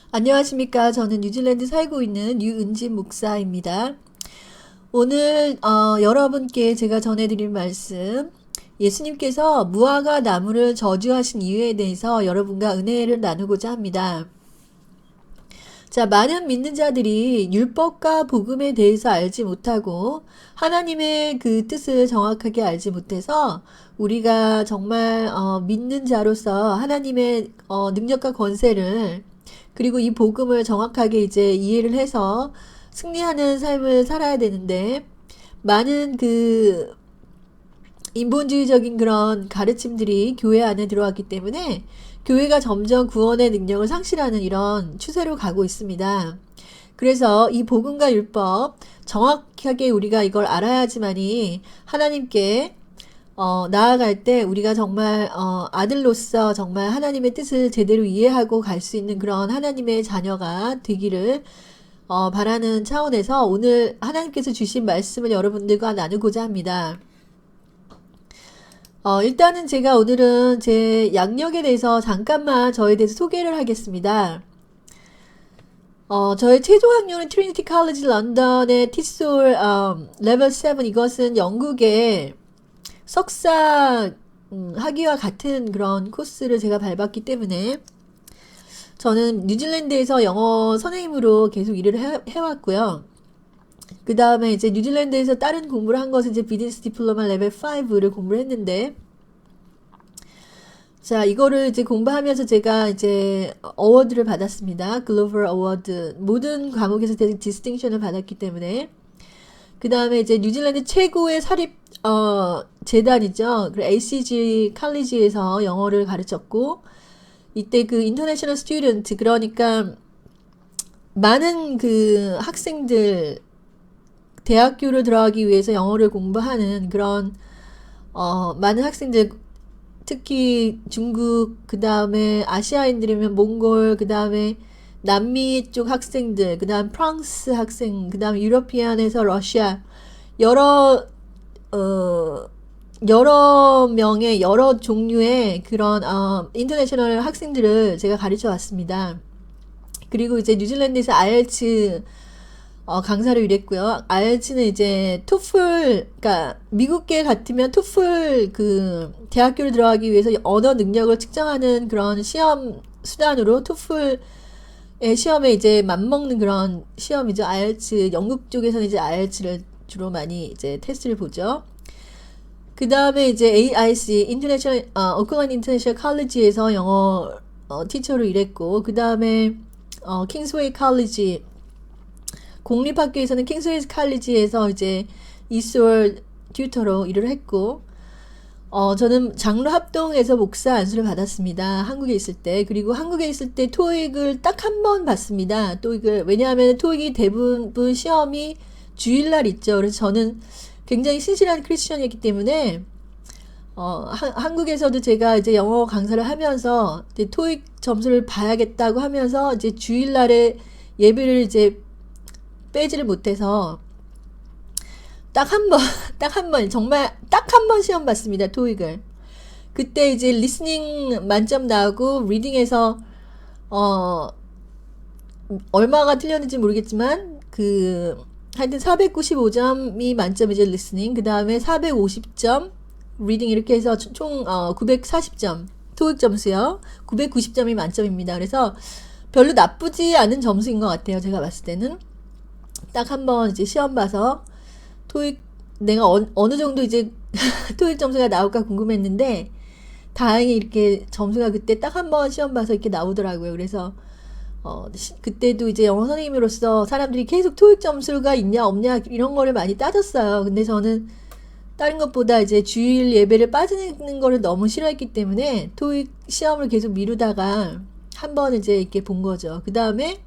안녕하십니까. 저는 뉴질랜드 살고 있는 유은진 목사입니다. 오늘 여러분께 제가 전해드릴 말씀, 예수님께서 무화과 나무를 저주하신 이유에 대해서 여러분과 은혜를 나누고자 합니다. 자, 많은 믿는 자들이 율법과 복음에 대해서 알지 못하고 하나님의 그 뜻을 정확하게 알지 못해서 우리가 정말 믿는 자로서 하나님의 능력과 권세를, 그리고 이 복음을 정확하게 이제 이해를 해서 승리하는 삶을 살아야 되는데, 많은 그 인본주의적인 그런 가르침들이 교회 안에 들어왔기 때문에 교회가 점점 구원의 능력을 상실하는 이런 추세로 가고 있습니다. 그래서 이 복음과 율법 정확하게 우리가 이걸 알아야지만이 하나님께 나아갈 때 우리가 정말 아들로서 정말 하나님의 뜻을 제대로 이해하고 갈 수 있는 그런 하나님의 자녀가 되기를 바라는 차원에서 오늘 하나님께서 주신 말씀을 여러분들과 나누고자 합니다. 일단은 제가 오늘은 제 양력에 대해서 잠깐만 저에 대해서 소개를 하겠습니다. 저의 최종 학년은 트리니티 칼리지 런던의 티솔 레벨 7, 이것은 영국의 석사 학위와 같은 그런 코스를 제가 밟았기 때문에 저는 뉴질랜드에서 영어 선생님으로 계속 일을 해왔고요. 그 다음에 이제 뉴질랜드에서 다른 공부를 한 것은 이제 비즈니스 디플로마 레벨 5를 공부를 했는데, 자, 이거를 이제 공부하면서 제가 이제 어워드를 받았습니다. 글로벌 어워드. 모든 과목에서 디스팅션을 받았기 때문에. 그 다음에 이제 뉴질랜드 최고의 사립, 재단이죠. 그 ACG 칼리지에서 영어를 가르쳤고, 이때 그 인터내셔널 스튜던트, 그러니까 많은 그 학생들, 대학교를 들어가기 위해서 영어를 공부하는 그런 많은 학생들, 특히 중국, 그 다음에 아시아인들이면 몽골, 그 다음에 남미 쪽 학생들, 그 다음 프랑스 학생, 그 다음 유러피안에서 러시아, 여러 여러 명의 여러 종류의 그런 인터내셔널 학생들을 제가 가르쳐 왔습니다. 그리고 이제 뉴질랜드에서 IELTS 강사로 일했고요. IELTS는 이제 토플, 그러니까 미국계 같으면 토플 그 대학교를 들어가기 위해서 언어 능력을 측정하는 그런 시험 수단으로 토플의 시험에 이제 맞먹는 그런 시험이죠. IELTS, 영국 쪽에서는 이제 IELTS를 주로 많이 이제 테스트를 보죠. 그 다음에 이제 AIC, 인터내셔널, 오클랜드 인터내셔널 칼리지에서 영어 티처로 일했고, 그 다음에 킹스웨이 칼리지, 공립학교에서는 킹스웨이 칼리지에서 이제 이스월 튜터로 일을 했고, 저는 장로 합동에서 목사 안수를 받았습니다. 한국에 있을 때. 그리고 한국에 있을 때 토익을 딱 한 번 봤습니다. 토익을. 왜냐하면 토익이 대부분 시험이 주일날 있죠. 그래서 저는 굉장히 신실한 크리스천이었기 때문에, 한국에서도 제가 이제 영어 강사를 하면서 이제 토익 점수를 봐야겠다고 하면서 이제 주일날에 예배를 이제 빼지를 못해서 딱 한 번, 딱 한 번, 정말 딱 한 번 시험 봤습니다, 토익을. 그때 이제 리스닝 만점 나오고, 리딩에서, 얼마가 틀렸는지 모르겠지만, 하여튼 495점이 만점이죠, 리스닝. 그 다음에 450점, 리딩 이렇게 해서 총, 940점. 토익 점수요. 990점이 만점입니다. 그래서 별로 나쁘지 않은 점수인 것 같아요, 제가 봤을 때는. 딱 한 번 이제 시험 봐서, 토익, 내가 어느 정도 이제 토익 점수가 나올까 궁금했는데, 다행히 이렇게 점수가 그때 딱 한 번 시험 봐서 이렇게 나오더라고요. 그래서, 그때도 이제 영어 선생님으로서 사람들이 계속 토익 점수가 있냐, 없냐, 이런 거를 많이 따졌어요. 근데 저는 다른 것보다 이제 주일 예배를 빠지는 거를 너무 싫어했기 때문에 토익 시험을 계속 미루다가 한 번 이제 이렇게 본 거죠. 그 다음에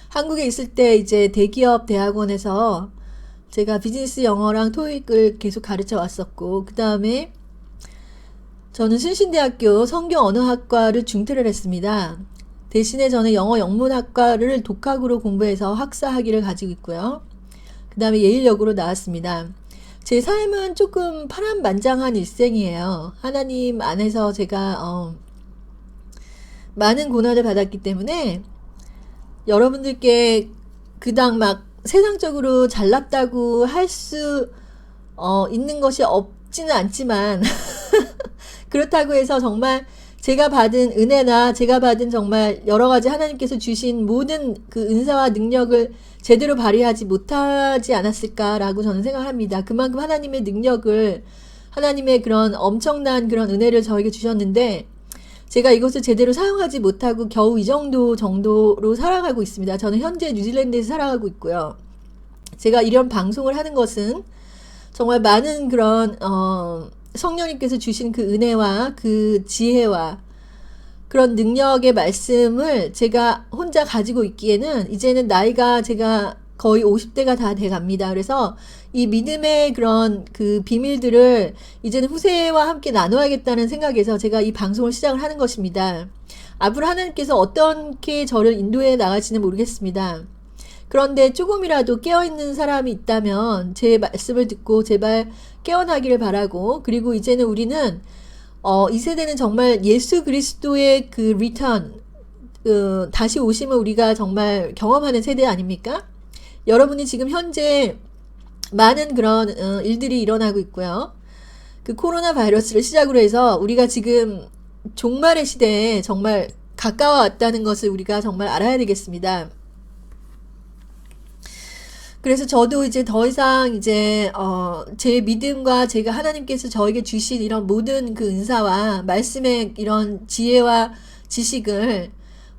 한국에 있을 때 이제 대기업 대학원에서 제가 비즈니스 영어랑 토익을 계속 가르쳐 왔었고, 그 다음에 저는 순신대학교 성경 언어학과를 중퇴를 했습니다. 대신에 저는 영어 영문학과를 독학으로 공부해서 학사 학위를 가지고 있고요. 그 다음에 예일여고로 나왔습니다. 제 삶은 조금 파란만장한 일생이에요. 하나님 안에서 제가 많은 고난을 받았기 때문에 여러분들께 그닥 막 세상적으로 잘났다고 할 수 있는 것이 없지는 않지만 그렇다고 해서 정말 제가 받은 은혜나 제가 받은 정말 여러 가지 하나님께서 주신 모든 그 은사와 능력을 제대로 발휘하지 못하지 않았을까라고 저는 생각합니다. 그만큼 하나님의 능력을, 하나님의 그런 엄청난 그런 은혜를 저에게 주셨는데 제가 이것을 제대로 사용하지 못하고 겨우 이 정도로 살아가고 있습니다. 저는 현재 뉴질랜드에서 살아가고 있고요. 제가 이런 방송을 하는 것은 정말 많은 그런 성령님께서 주신 그 은혜와 그 지혜와 그런 능력의 말씀을 제가 혼자 가지고 있기에는 이제는 나이가 제가 거의 50대가 다 돼 갑니다. 그래서 이 믿음의 그런 그 비밀들을 이제는 후세와 함께 나눠야겠다는 생각에서 제가 이 방송을 시작을 하는 것입니다. 앞으로 하나님께서 어떻게 저를 인도해 나갈지는 모르겠습니다. 그런데 조금이라도 깨어있는 사람이 있다면 제 말씀을 듣고 제발 깨어나기를 바라고, 그리고 이제는 우리는 이 세대는 정말 예수 그리스도의 그 리턴, 다시 오심을 우리가 정말 경험하는 세대 아닙니까? 여러분이 지금 현재 많은 그런 일들이 일어나고 있고요. 그 코로나 바이러스를 시작으로 해서 우리가 지금 종말의 시대에 정말 가까워 왔다는 것을 우리가 정말 알아야 되겠습니다. 그래서 저도 이제 더 이상 이제 제 믿음과 제가 하나님께서 저에게 주신 이런 모든 그 은사와 말씀의 이런 지혜와 지식을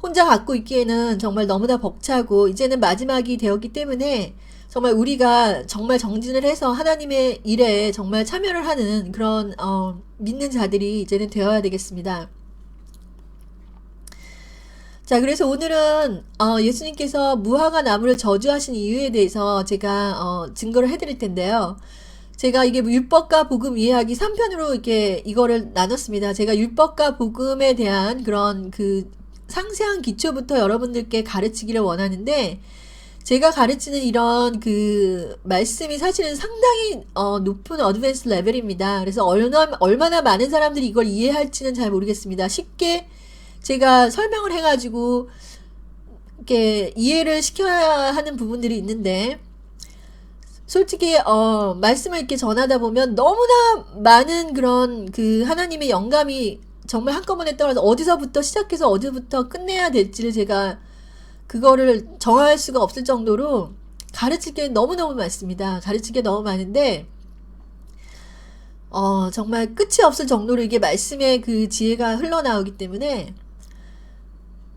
혼자 갖고 있기에는 정말 너무나 벅차고, 이제는 마지막이 되었기 때문에 정말 우리가 정말 정진을 해서 하나님의 일에 정말 참여를 하는 그런 믿는 자들이 이제는 되어야 되겠습니다. 자, 그래서 오늘은 예수님께서 무화과 나무를 저주하신 이유에 대해서 제가 증거를 해드릴 텐데요. 제가 이게 율법과 복음 이해하기 3편으로 이렇게 이거를 나눴습니다. 제가 율법과 복음에 대한 그런 그 상세한 기초부터 여러분들께 가르치기를 원하는데, 제가 가르치는 이런 그 말씀이 사실은 상당히 높은 어드밴스 레벨입니다. 그래서 얼마나 많은 사람들이 이걸 이해할지는 잘 모르겠습니다. 쉽게 제가 설명을 해가지고 이렇게 이해를 시켜야 하는 부분들이 있는데, 솔직히 말씀을 이렇게 전하다 보면 너무나 많은 그런 그 하나님의 영감이 정말 한꺼번에 떨어져 어디서부터 시작해서 어디부터 끝내야 될지를 제가 그거를 정할 수가 없을 정도로 가르칠 게 너무너무 많습니다. 가르칠 게 너무 많은데 정말 끝이 없을 정도로 이게 말씀의 그 지혜가 흘러나오기 때문에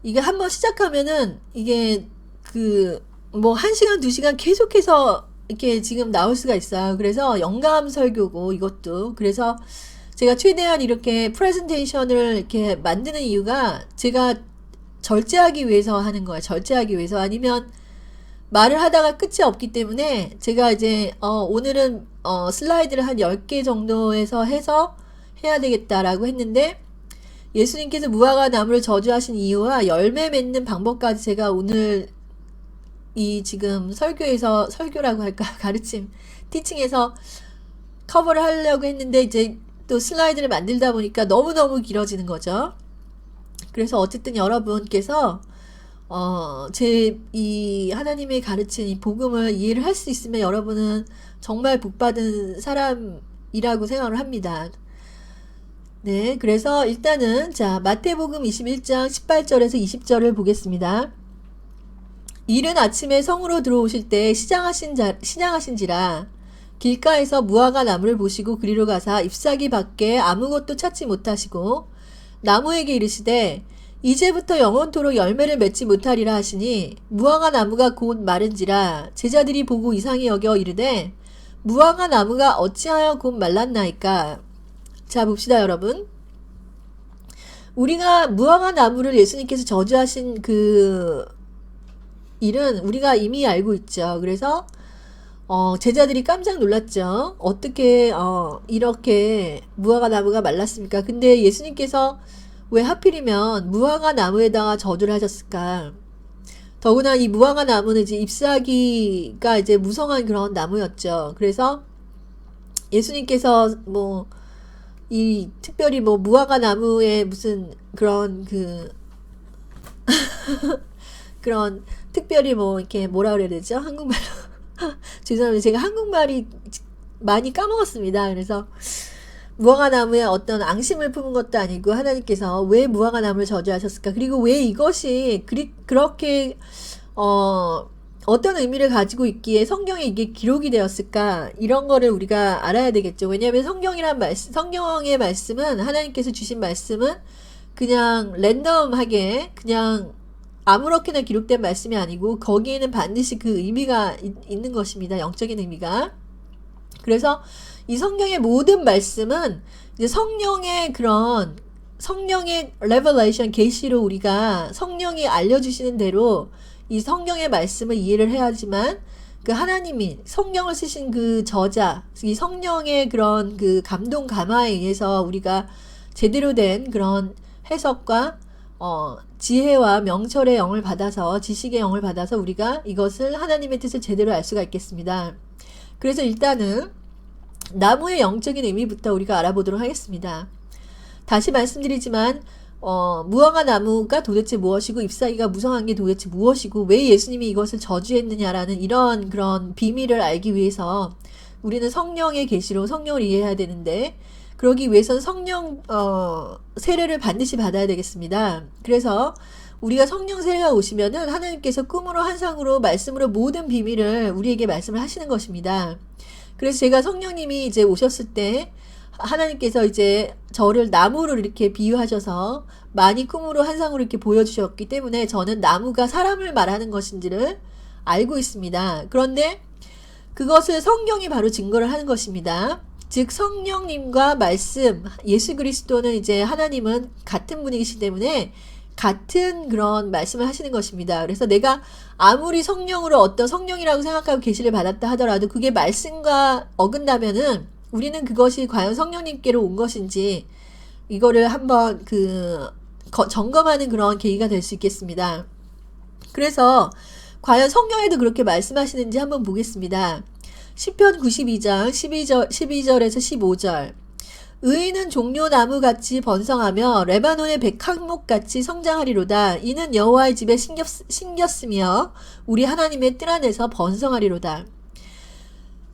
이게 한번 시작하면은 이게 그 뭐 1시간 2시간 계속해서 이렇게 지금 나올 수가 있어요. 그래서 영감 설교고 이것도, 그래서 제가 최대한 이렇게 프레젠테이션을 이렇게 만드는 이유가 제가 절제하기 위해서 하는 거예요. 절제하기 위해서. 아니면 말을 하다가 끝이 없기 때문에 제가 이제 오늘은 슬라이드를 한 10개 정도에서 해서 해야 되겠다라고 했는데, 예수님께서 무화과 나무를 저주하신 이유와 열매 맺는 방법까지 제가 오늘 이 지금 설교라고 할까, 가르침, 티칭에서 커버를 하려고 했는데 이제 또 슬라이드를 만들다 보니까 너무너무 길어지는 거죠. 그래서 어쨌든 여러분께서 제 이 하나님의 가르친 이 복음을 이해를 할 수 있으면 여러분은 정말 복받은 사람이라고 생각을 합니다. 네, 그래서 일단은 자, 마태복음 21장 18절에서 20절을 보겠습니다. 이른 아침에 성으로 들어오실 때 시장하신지라 길가에서 무화과 나무를 보시고 그리로 가사 잎사귀 밖에 아무것도 찾지 못하시고 나무에게 이르시되 이제부터 영원토록 열매를 맺지 못하리라 하시니 무화과 나무가 곧 마른지라 제자들이 보고 이상히 여겨 이르되 무화과 나무가 어찌하여 곧 말랐나이까. 자, 봅시다 여러분. 우리가 무화과 나무를 예수님께서 저주하신 그 일은 우리가 이미 알고 있죠. 그래서 제자들이 깜짝 놀랐죠. 어떻게 이렇게 무화과 나무가 말랐습니까? 근데 예수님께서 왜 하필이면 무화과 나무에다가 저주를 하셨을까? 더구나 이 무화과 나무는 이제 잎사귀가 이제 무성한 그런 나무였죠. 그래서 예수님께서 특별히 무화과 나무에 무슨 그런 그 그런 특별히 뭐 이렇게 뭐라 그래야 되죠? 한국말로 죄송합니다. 제가 한국말이 많이 까먹었습니다. 그래서 무화과나무에 어떤 앙심을 품은 것도 아니고 하나님께서 왜 무화과나무를 저주하셨을까? 그리고 왜 이것이 그렇게 어떤 의미를 가지고 있기에 성경에 이게 기록이 되었을까? 이런 거를 우리가 알아야 되겠죠. 왜냐하면 성경의 말씀은 하나님께서 주신 말씀은 그냥 랜덤하게 그냥 아무렇게나 기록된 말씀이 아니고 거기에는 반드시 그 의미가 있는 것입니다. 영적인 의미가. 그래서 이 성경의 모든 말씀은 이제 성령의 revelation 계시로 우리가 성령이 알려주시는 대로 이 성경의 말씀을 이해를 해야지만 그 하나님이 성경을 쓰신 그 저자, 이 성령의 그런 그 감동 감화에 의해서 우리가 제대로 된 그런 해석과 지혜와 명철의 영을 받아서 지식의 영을 받아서 우리가 이것을 하나님의 뜻을 제대로 알 수가 있겠습니다. 그래서 일단은 나무의 영적인 의미부터 우리가 알아보도록 하겠습니다. 다시 말씀드리지만 무화과 나무가 도대체 무엇이고 잎사귀가 무성한 게 도대체 무엇이고 왜 예수님이 이것을 저주했느냐라는 이런 그런 비밀을 알기 위해서 우리는 성령의 계시로 성령을 이해해야 되는데 그러기 위해서는 성령 세례를 반드시 받아야 되겠습니다. 그래서 우리가 성령 세례가 오시면은 하나님께서 꿈으로 환상으로 말씀으로 모든 비밀을 우리에게 말씀을 하시는 것입니다. 그래서 제가 성령님이 이제 오셨을 때 하나님께서 이제 저를 나무로 이렇게 비유하셔서 많이 꿈으로 환상으로 이렇게 보여주셨기 때문에 저는 나무가 사람을 말하는 것인지를 알고 있습니다. 그런데 그것을 성경이 바로 증거를 하는 것입니다. 즉 성령님과 말씀, 예수 그리스도는 이제 하나님은 같은 분이시기 때문에 같은 그런 말씀을 하시는 것입니다. 그래서 내가 아무리 성령으로 어떤 성령이라고 생각하고 계시를 받았다 하더라도 그게 말씀과 어긋나면은 우리는 그것이 과연 성령님께로 온 것인지 이거를 한번 점검하는 그런 계기가 될 수 있겠습니다. 그래서 과연 성경에도 그렇게 말씀하시는지 한번 보겠습니다. 시편 92장 12절에서 15절 의인은 종려나무같이 번성하며 레바논의 백합목같이 성장하리로다. 이는 여호와의 집에 심겼으며 우리 하나님의 뜰 안에서 번성하리로다.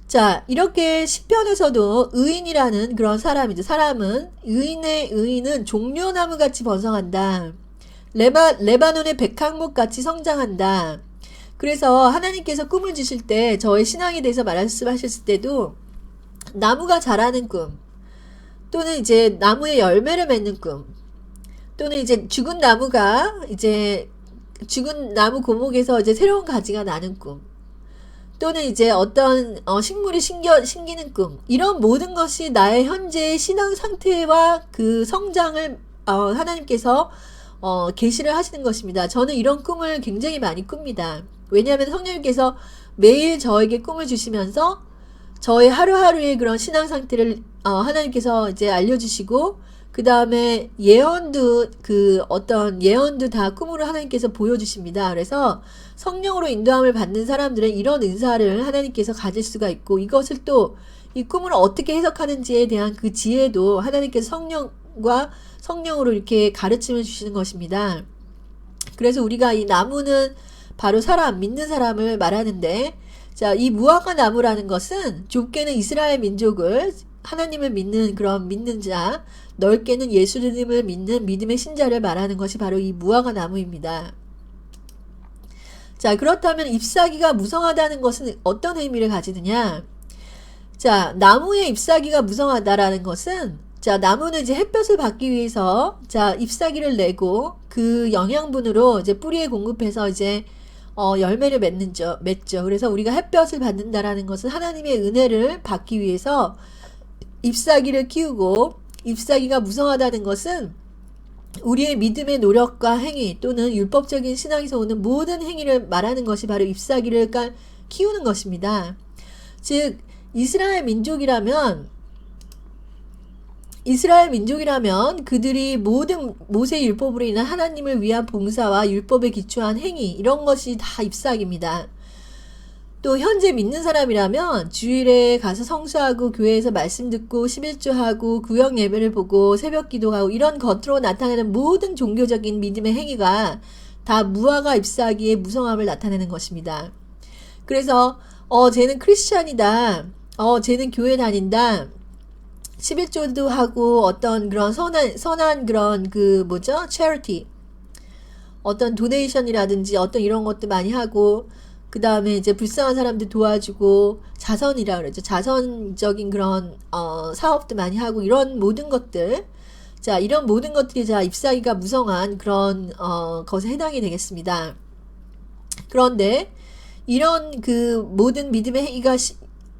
자, 이렇게 시편에서도 의인이라는 그런 사람이죠. 의인은 종려나무같이 번성한다. 레바논의 백합목같이 성장한다. 그래서 하나님께서 꿈을 주실 때 저의 신앙에 대해서 말씀하셨을 때도 나무가 자라는 꿈 또는 이제 나무의 열매를 맺는 꿈 또는 이제 죽은 나무 고목에서 이제 새로운 가지가 나는 꿈 또는 이제 어떤 식물이 생기는 꿈 이런 모든 것이 나의 현재의 신앙 상태와 그 성장을 하나님께서 계시를 하시는 것입니다. 저는 이런 꿈을 굉장히 많이 꿉니다. 왜냐하면 성령님께서 매일 저에게 꿈을 주시면서 저의 하루하루의 그런 신앙 상태를 하나님께서 이제 알려주시고 그 다음에 예언도 다 꿈으로 하나님께서 보여주십니다. 그래서 성령으로 인도함을 받는 사람들은 이런 은사를 하나님께서 가질 수가 있고 이것을 또 이 꿈을 어떻게 해석하는지에 대한 그 지혜도 하나님께서 성령과 성령으로 이렇게 가르침을 주시는 것입니다. 그래서 우리가 이 나무는 바로 믿는 사람을 말하는데 자, 이 무화과 나무라는 것은 좁게는 이스라엘 민족을 하나님을 믿는 그런 믿는 자, 넓게는 예수님을 믿는 믿음의 신자를 말하는 것이 바로 이 무화과 나무입니다. 자, 그렇다면 잎사귀가 무성하다는 것은 어떤 의미를 가지느냐? 자, 나무의 잎사귀가 무성하다라는 것은 자, 나무는 이제 햇볕을 받기 위해서 자, 잎사귀를 내고 그 영양분으로 이제 뿌리에 공급해서 이제 열매를 맺죠. 그래서 우리가 햇볕을 받는다라는 것은 하나님의 은혜를 받기 위해서 잎사귀를 키우고 잎사귀가 무성하다는 것은 우리의 믿음의 노력과 행위 또는 율법적인 신앙에서 오는 모든 행위를 말하는 것이 바로 잎사귀를 키우는 것입니다. 즉 이스라엘 민족이라면 그들이 모든 모세의 율법으로 인한 하나님을 위한 봉사와 율법에 기초한 행위 이런 것이 다 잎사귀입니다. 또 현재 믿는 사람이라면 주일에 가서 성수하고 교회에서 말씀 듣고 11조하고 구역 예배를 보고 새벽 기도하고 이런 겉으로 나타나는 모든 종교적인 믿음의 행위가 다 무화과 잎사귀의 무성함을 나타내는 것입니다. 그래서 쟤는 크리스찬이다. 쟤는 교회 다닌다. 11조도 하고 어떤 그런 선한 그런 그 뭐죠? charity. 어떤 도네이션이라든지 어떤 이런 것도 많이 하고 그 다음에 이제 불쌍한 사람들 도와주고 자선이라 그러죠. 자선적인 그런 사업도 많이 하고 이런 모든 것들. 자, 이런 모든 것들이 자 잎사귀가 무성한 그런 것에 해당이 되겠습니다. 그런데 이런 그 모든 믿음의 행위가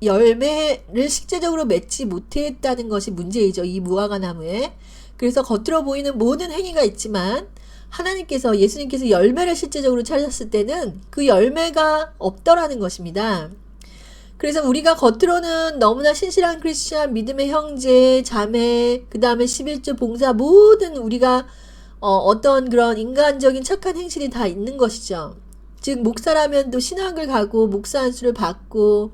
열매를 실제적으로 맺지 못했다는 것이 문제이죠. 이 무화과 나무에. 그래서 겉으로 보이는 모든 행위가 있지만 예수님께서 열매를 실제적으로 찾았을 때는 그 열매가 없더라는 것입니다. 그래서 우리가 겉으로는 너무나 신실한 크리스찬, 믿음의 형제, 자매, 그 다음에 11조 봉사 모든 우리가 어떤 그런 인간적인 착한 행실이 다 있는 것이죠. 즉 목사라면 또 신학을 가고 목사 안수를 받고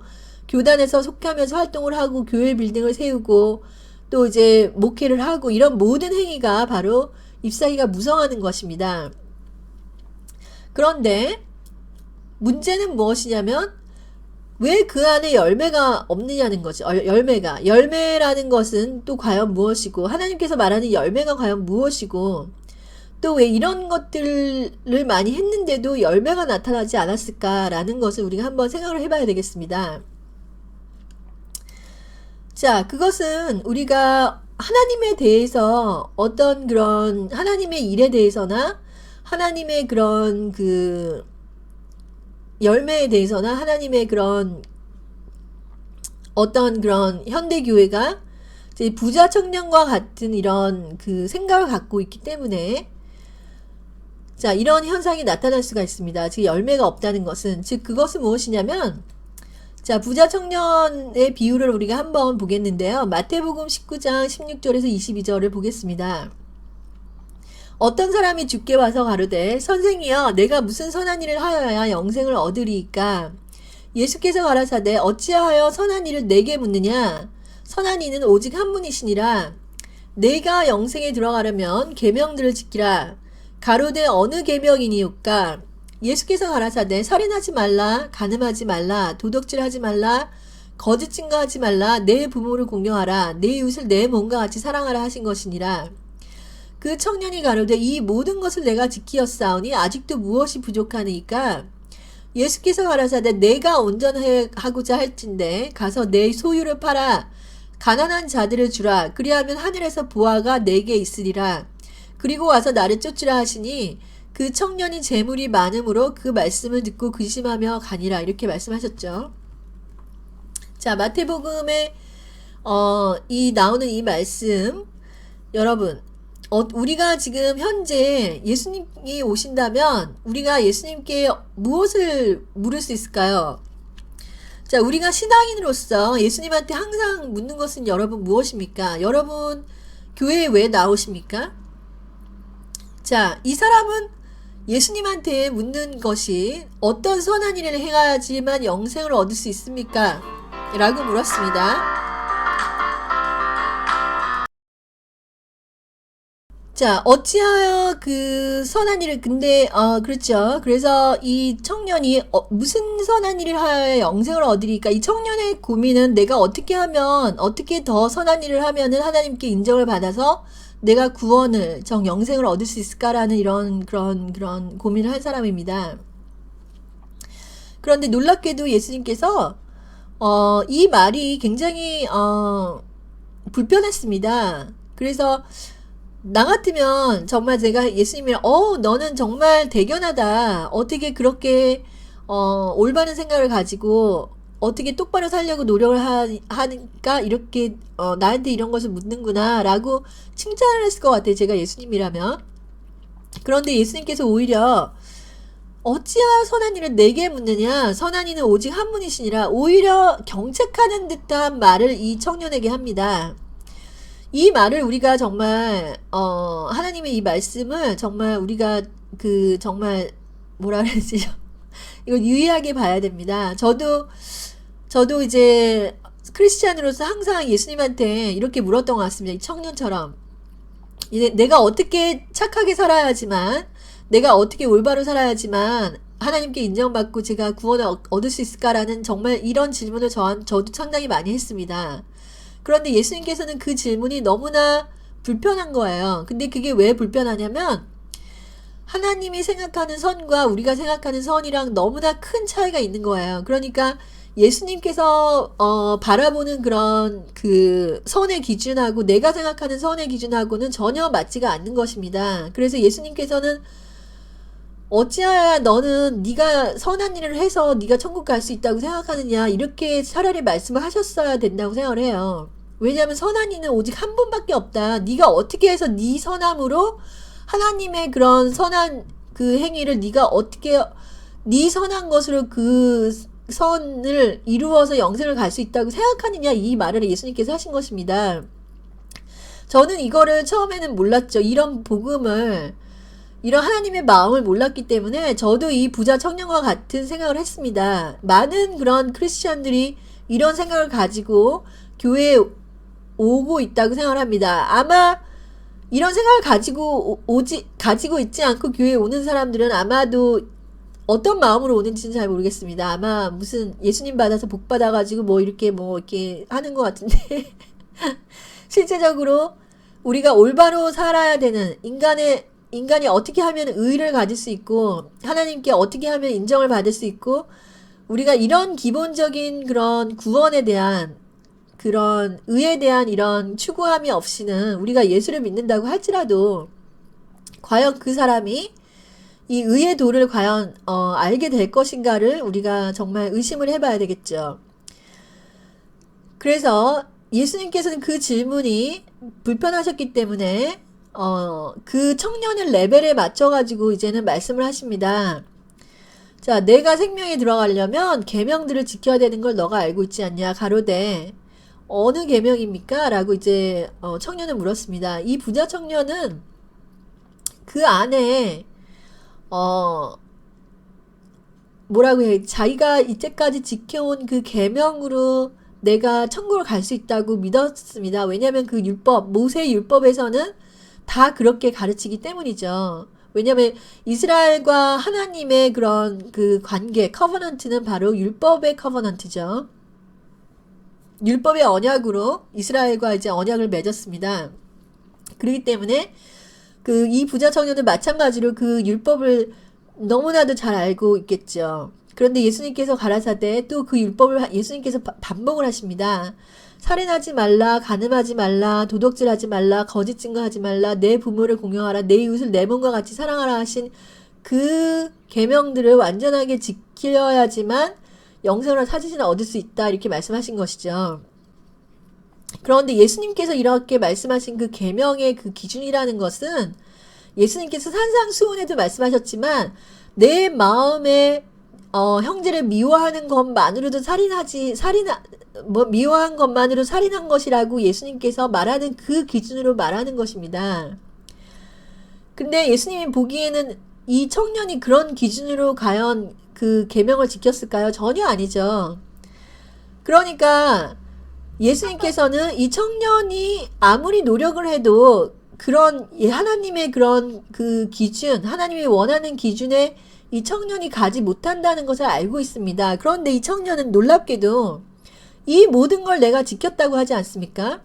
교단에서 속하면서 활동을 하고 교회 빌딩을 세우고 또 이제 목회를 하고 이런 모든 행위가 바로 잎사귀가 무성하는 것입니다. 그런데 문제는 무엇이냐면 왜 그 안에 열매가 없느냐는 거죠. 열매라는 것은 또 과연 무엇이고 하나님께서 말하는 열매가 과연 무엇이고 또 왜 이런 것들을 많이 했는데도 열매가 나타나지 않았을까라는 것을 우리가 한번 생각을 해봐야 되겠습니다. 자, 그것은 우리가 하나님에 대해서 어떤 그런 하나님의 일에 대해서나 하나님의 그런 그 열매에 대해서나 하나님의 그런 어떤 그런 현대교회가 부자 청년과 같은 이런 그 생각을 갖고 있기 때문에 자, 이런 현상이 나타날 수가 있습니다. 즉 열매가 없다는 것은 즉 그것은 무엇이냐면 자, 부자 청년의 비유를 우리가 한번 보겠는데요. 마태복음 19장 16절에서 22절을 보겠습니다. 어떤 사람이 주께 와서 가로되 선생이여 내가 무슨 선한 일을 하여야 영생을 얻으리이까? 예수께서 가라사대 어찌하여 선한 일을 내게 묻느냐? 선한 이는 오직 한 분이시니라. 내가 영생에 들어가려면 계명들을 지키라. 가로되 어느 계명이니요까? 예수께서 가라사대 살인하지 말라, 간음하지 말라, 도둑질하지 말라, 거짓 증거하지 말라, 내 부모를 공경하라, 내 이웃을 내 몸과 같이 사랑하라 하신 것이니라. 그 청년이 가로되 이 모든 것을 내가 지키었사오니 아직도 무엇이 부족하니까? 예수께서 가라사대 내가 온전하고자 할진대 가서 내 소유를 팔아 가난한 자들을 주라. 그리하면 하늘에서 보화가 내게 있으리라. 그리고 와서 나를 쫓으라 하시니 그 청년이 재물이 많음으로 그 말씀을 듣고 근심하며 가니라. 이렇게 말씀하셨죠. 자, 마태복음에 나오는 이 말씀 여러분 우리가 지금 현재 예수님이 오신다면 우리가 예수님께 무엇을 물을 수 있을까요? 자, 우리가 신앙인으로서 예수님한테 항상 묻는 것은 여러분 무엇입니까? 여러분 교회에 왜 나오십니까? 자, 이 사람은 예수님한테 묻는 것이 어떤 선한 일을 행해야지만 영생을 얻을 수 있습니까? 라고 물었습니다. 자, 어찌하여 그 선한 일을 근데 그렇죠. 그래서 이 청년이 무슨 선한 일을 하여 영생을 얻으리까? 이 청년의 고민은 내가 어떻게 더 선한 일을 하면은 하나님께 인정을 받아서 내가 구원을 영생을 얻을 수 있을까라는 이런 그런 고민을 한 사람입니다. 그런데 놀랍게도 예수님께서 이 말이 굉장히 불편했습니다. 그래서 나 같으면 정말 제가 예수님이 너는 정말 대견하다. 어떻게 그렇게 올바른 생각을 가지고 어떻게 똑바로 살려고 노력을 하니까 이렇게 나한테 이런 것을 묻는구나 라고 칭찬을 했을 것 같아요. 제가 예수님이라면. 그런데 예수님께서 오히려 어찌하여 선한 일을 내게 묻느냐? 선한 이는 오직 한 분이시니라. 오히려 경책하는 듯한 말을 이 청년에게 합니다. 이 말을 우리가 정말 하나님의 이 말씀을 정말 우리가 정말 뭐라 그러지? 이거 유의하게 봐야 됩니다. 저도 이제 크리스찬으로서 항상 예수님한테 이렇게 물었던 것 같습니다. 이 청년처럼 내가 어떻게 착하게 살아야지만 내가 어떻게 올바로 살아야지만 하나님께 인정받고 제가 구원을 얻을 수 있을까라는 정말 이런 질문을 저도 상당히 많이 했습니다. 그런데 예수님께서는 그 질문이 너무나 불편한 거예요. 근데 그게 왜 불편하냐면 하나님이 생각하는 선과 우리가 생각하는 선이랑 너무나 큰 차이가 있는 거예요. 그러니까 예수님께서 바라보는 그런 그 선의 기준하고 내가 생각하는 선의 기준하고는 전혀 맞지가 않는 것입니다. 그래서 예수님께서는 어찌하여 너는 네가 선한 일을 해서 네가 천국 갈 수 있다고 생각하느냐 이렇게 차라리 말씀을 하셨어야 된다고 생각을 해요. 왜냐하면 선한 이는 오직 한 분밖에 없다. 네가 어떻게 해서 네 선함으로 하나님의 그런 선한 그 행위를 네가 어떻게 네 선한 것으로 그 선을 이루어서 영생을 갈 수 있다고 생각하느냐 이 말을 예수님께서 하신 것입니다. 저는 이거를 처음에는 몰랐죠. 이런 복음을 이런 하나님의 마음을 몰랐기 때문에 저도 이 부자 청년과 같은 생각을 했습니다. 많은 그런 크리스천들이 이런 생각을 가지고 교회에 오고 있다고 생각을 합니다. 아마 이런 생각을 가지고 있지 않고 교회에 오는 사람들은 아마도 어떤 마음으로 오는지는 잘 모르겠습니다. 아마 무슨 예수님 받아서 복 받아가지고 뭐 이렇게 하는 것 같은데 실제적으로 우리가 올바로 살아야 되는 인간이 어떻게 하면 의를 가질 수 있고 하나님께 어떻게 하면 인정을 받을 수 있고 우리가 이런 기본적인 그런 구원에 대한 그런 의에 대한 이런 추구함이 없이는 우리가 예수를 믿는다고 할지라도 과연 그 사람이 이 의의 도를 과연 알게 될 것인가를 우리가 정말 의심을 해봐야 되겠죠. 그래서 예수님께서는 그 질문이 불편하셨기 때문에 그 청년의 레벨에 맞춰가지고 이제는 말씀을 하십니다. 자, 내가 생명에 들어가려면 계명들을 지켜야 되는 걸 너가 알고 있지 않냐? 가로되 어느 계명입니까? 라고 이제 청년을 물었습니다. 이 부자 청년은 그 안에 뭐라고 해? 자기가 이때까지 지켜온 그 계명으로 내가 천국을 갈 수 있다고 믿었습니다. 왜냐하면 그 율법, 모세 율법에서는 다 그렇게 가르치기 때문이죠. 왜냐하면 이스라엘과 하나님의 그런 그 관계, 커버넌트는 바로 율법의 커버넌트죠. 율법의 언약으로 이스라엘과 이제 언약을 맺었습니다. 그렇기 때문에 이 부자 청년은 마찬가지로 그 율법을 너무나도 잘 알고 있겠죠. 그런데 예수님께서 가라사대 또 그 율법을 예수님께서 반복을 하십니다. 살인하지 말라, 간음하지 말라, 도둑질하지 말라, 거짓 증거하지 말라, 내 부모를 공경하라, 내 이웃을 내 몸과 같이 사랑하라 하신 그 계명들을 완전하게 지켜야지만 영생을 사지신을 얻을 수 있다 이렇게 말씀하신 것이죠. 그런데 예수님께서 이렇게 말씀하신 그 계명의 그 기준이라는 것은 예수님께서 산상수훈에도 말씀하셨지만 내 마음에 형제를 미워하는 것만으로도 미워한 것만으로 살인한 것이라고 예수님께서 말하는 그 기준으로 말하는 것입니다. 근데 예수님이 보기에는 이 청년이 그런 기준으로 과연 그 계명을 지켰을까요? 전혀 아니죠. 그러니까 예수님께서는 이 청년이 아무리 노력을 해도 그런 하나님의 그런 그 기준, 하나님이 원하는 기준에 이 청년이 가지 못한다는 것을 알고 있습니다. 그런데 이 청년은 놀랍게도 이 모든 걸 내가 지켰다고 하지 않습니까?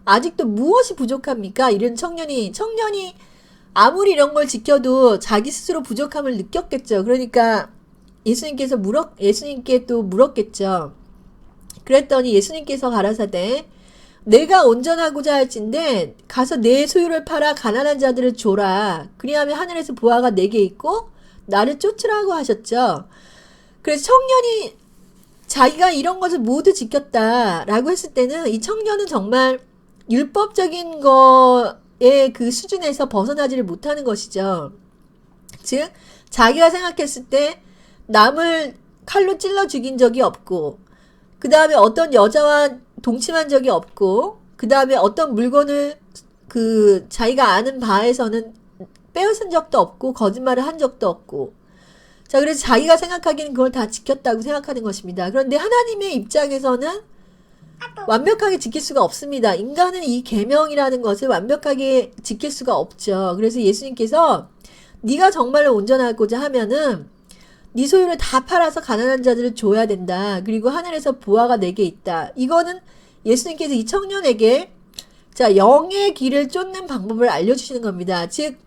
아직도 무엇이 부족합니까? 이런 청년이 아무리 이런 걸 지켜도 자기 스스로 부족함을 느꼈겠죠. 그러니까 예수님께 또 물었겠죠. 그랬더니 예수님께서 가라사대 내가 온전하고자 할진대 가서 내 소유를 팔아 가난한 자들을 줘라. 그리하면 하늘에서 보화가 내게 있고 나를 쫓으라고 하셨죠. 그래서 청년이 자기가 이런 것을 모두 지켰다라고 했을 때는 이 청년은 정말 율법적인 거의 그 수준에서 벗어나지를 못하는 것이죠. 즉 자기가 생각했을 때 남을 칼로 찔러 죽인 적이 없고 그 다음에 어떤 여자와 동침한 적이 없고 그 다음에 어떤 물건을 자기가 아는 바에서는 빼앗은 적도 없고 거짓말을 한 적도 없고 자 그래서 자기가 생각하기에는 그걸 다 지켰다고 생각하는 것입니다. 그런데 하나님의 입장에서는 완벽하게 지킬 수가 없습니다. 인간은 이 계명이라는 것을 완벽하게 지킬 수가 없죠. 그래서 예수님께서 네가 정말로 온전하고자 하면은 네 소유를 다 팔아서 가난한 자들을 줘야 된다. 그리고 하늘에서 보화가 내게 있다. 이거는 예수님께서 이 청년에게 자, 영의 길을 쫓는 방법을 알려주시는 겁니다. 즉,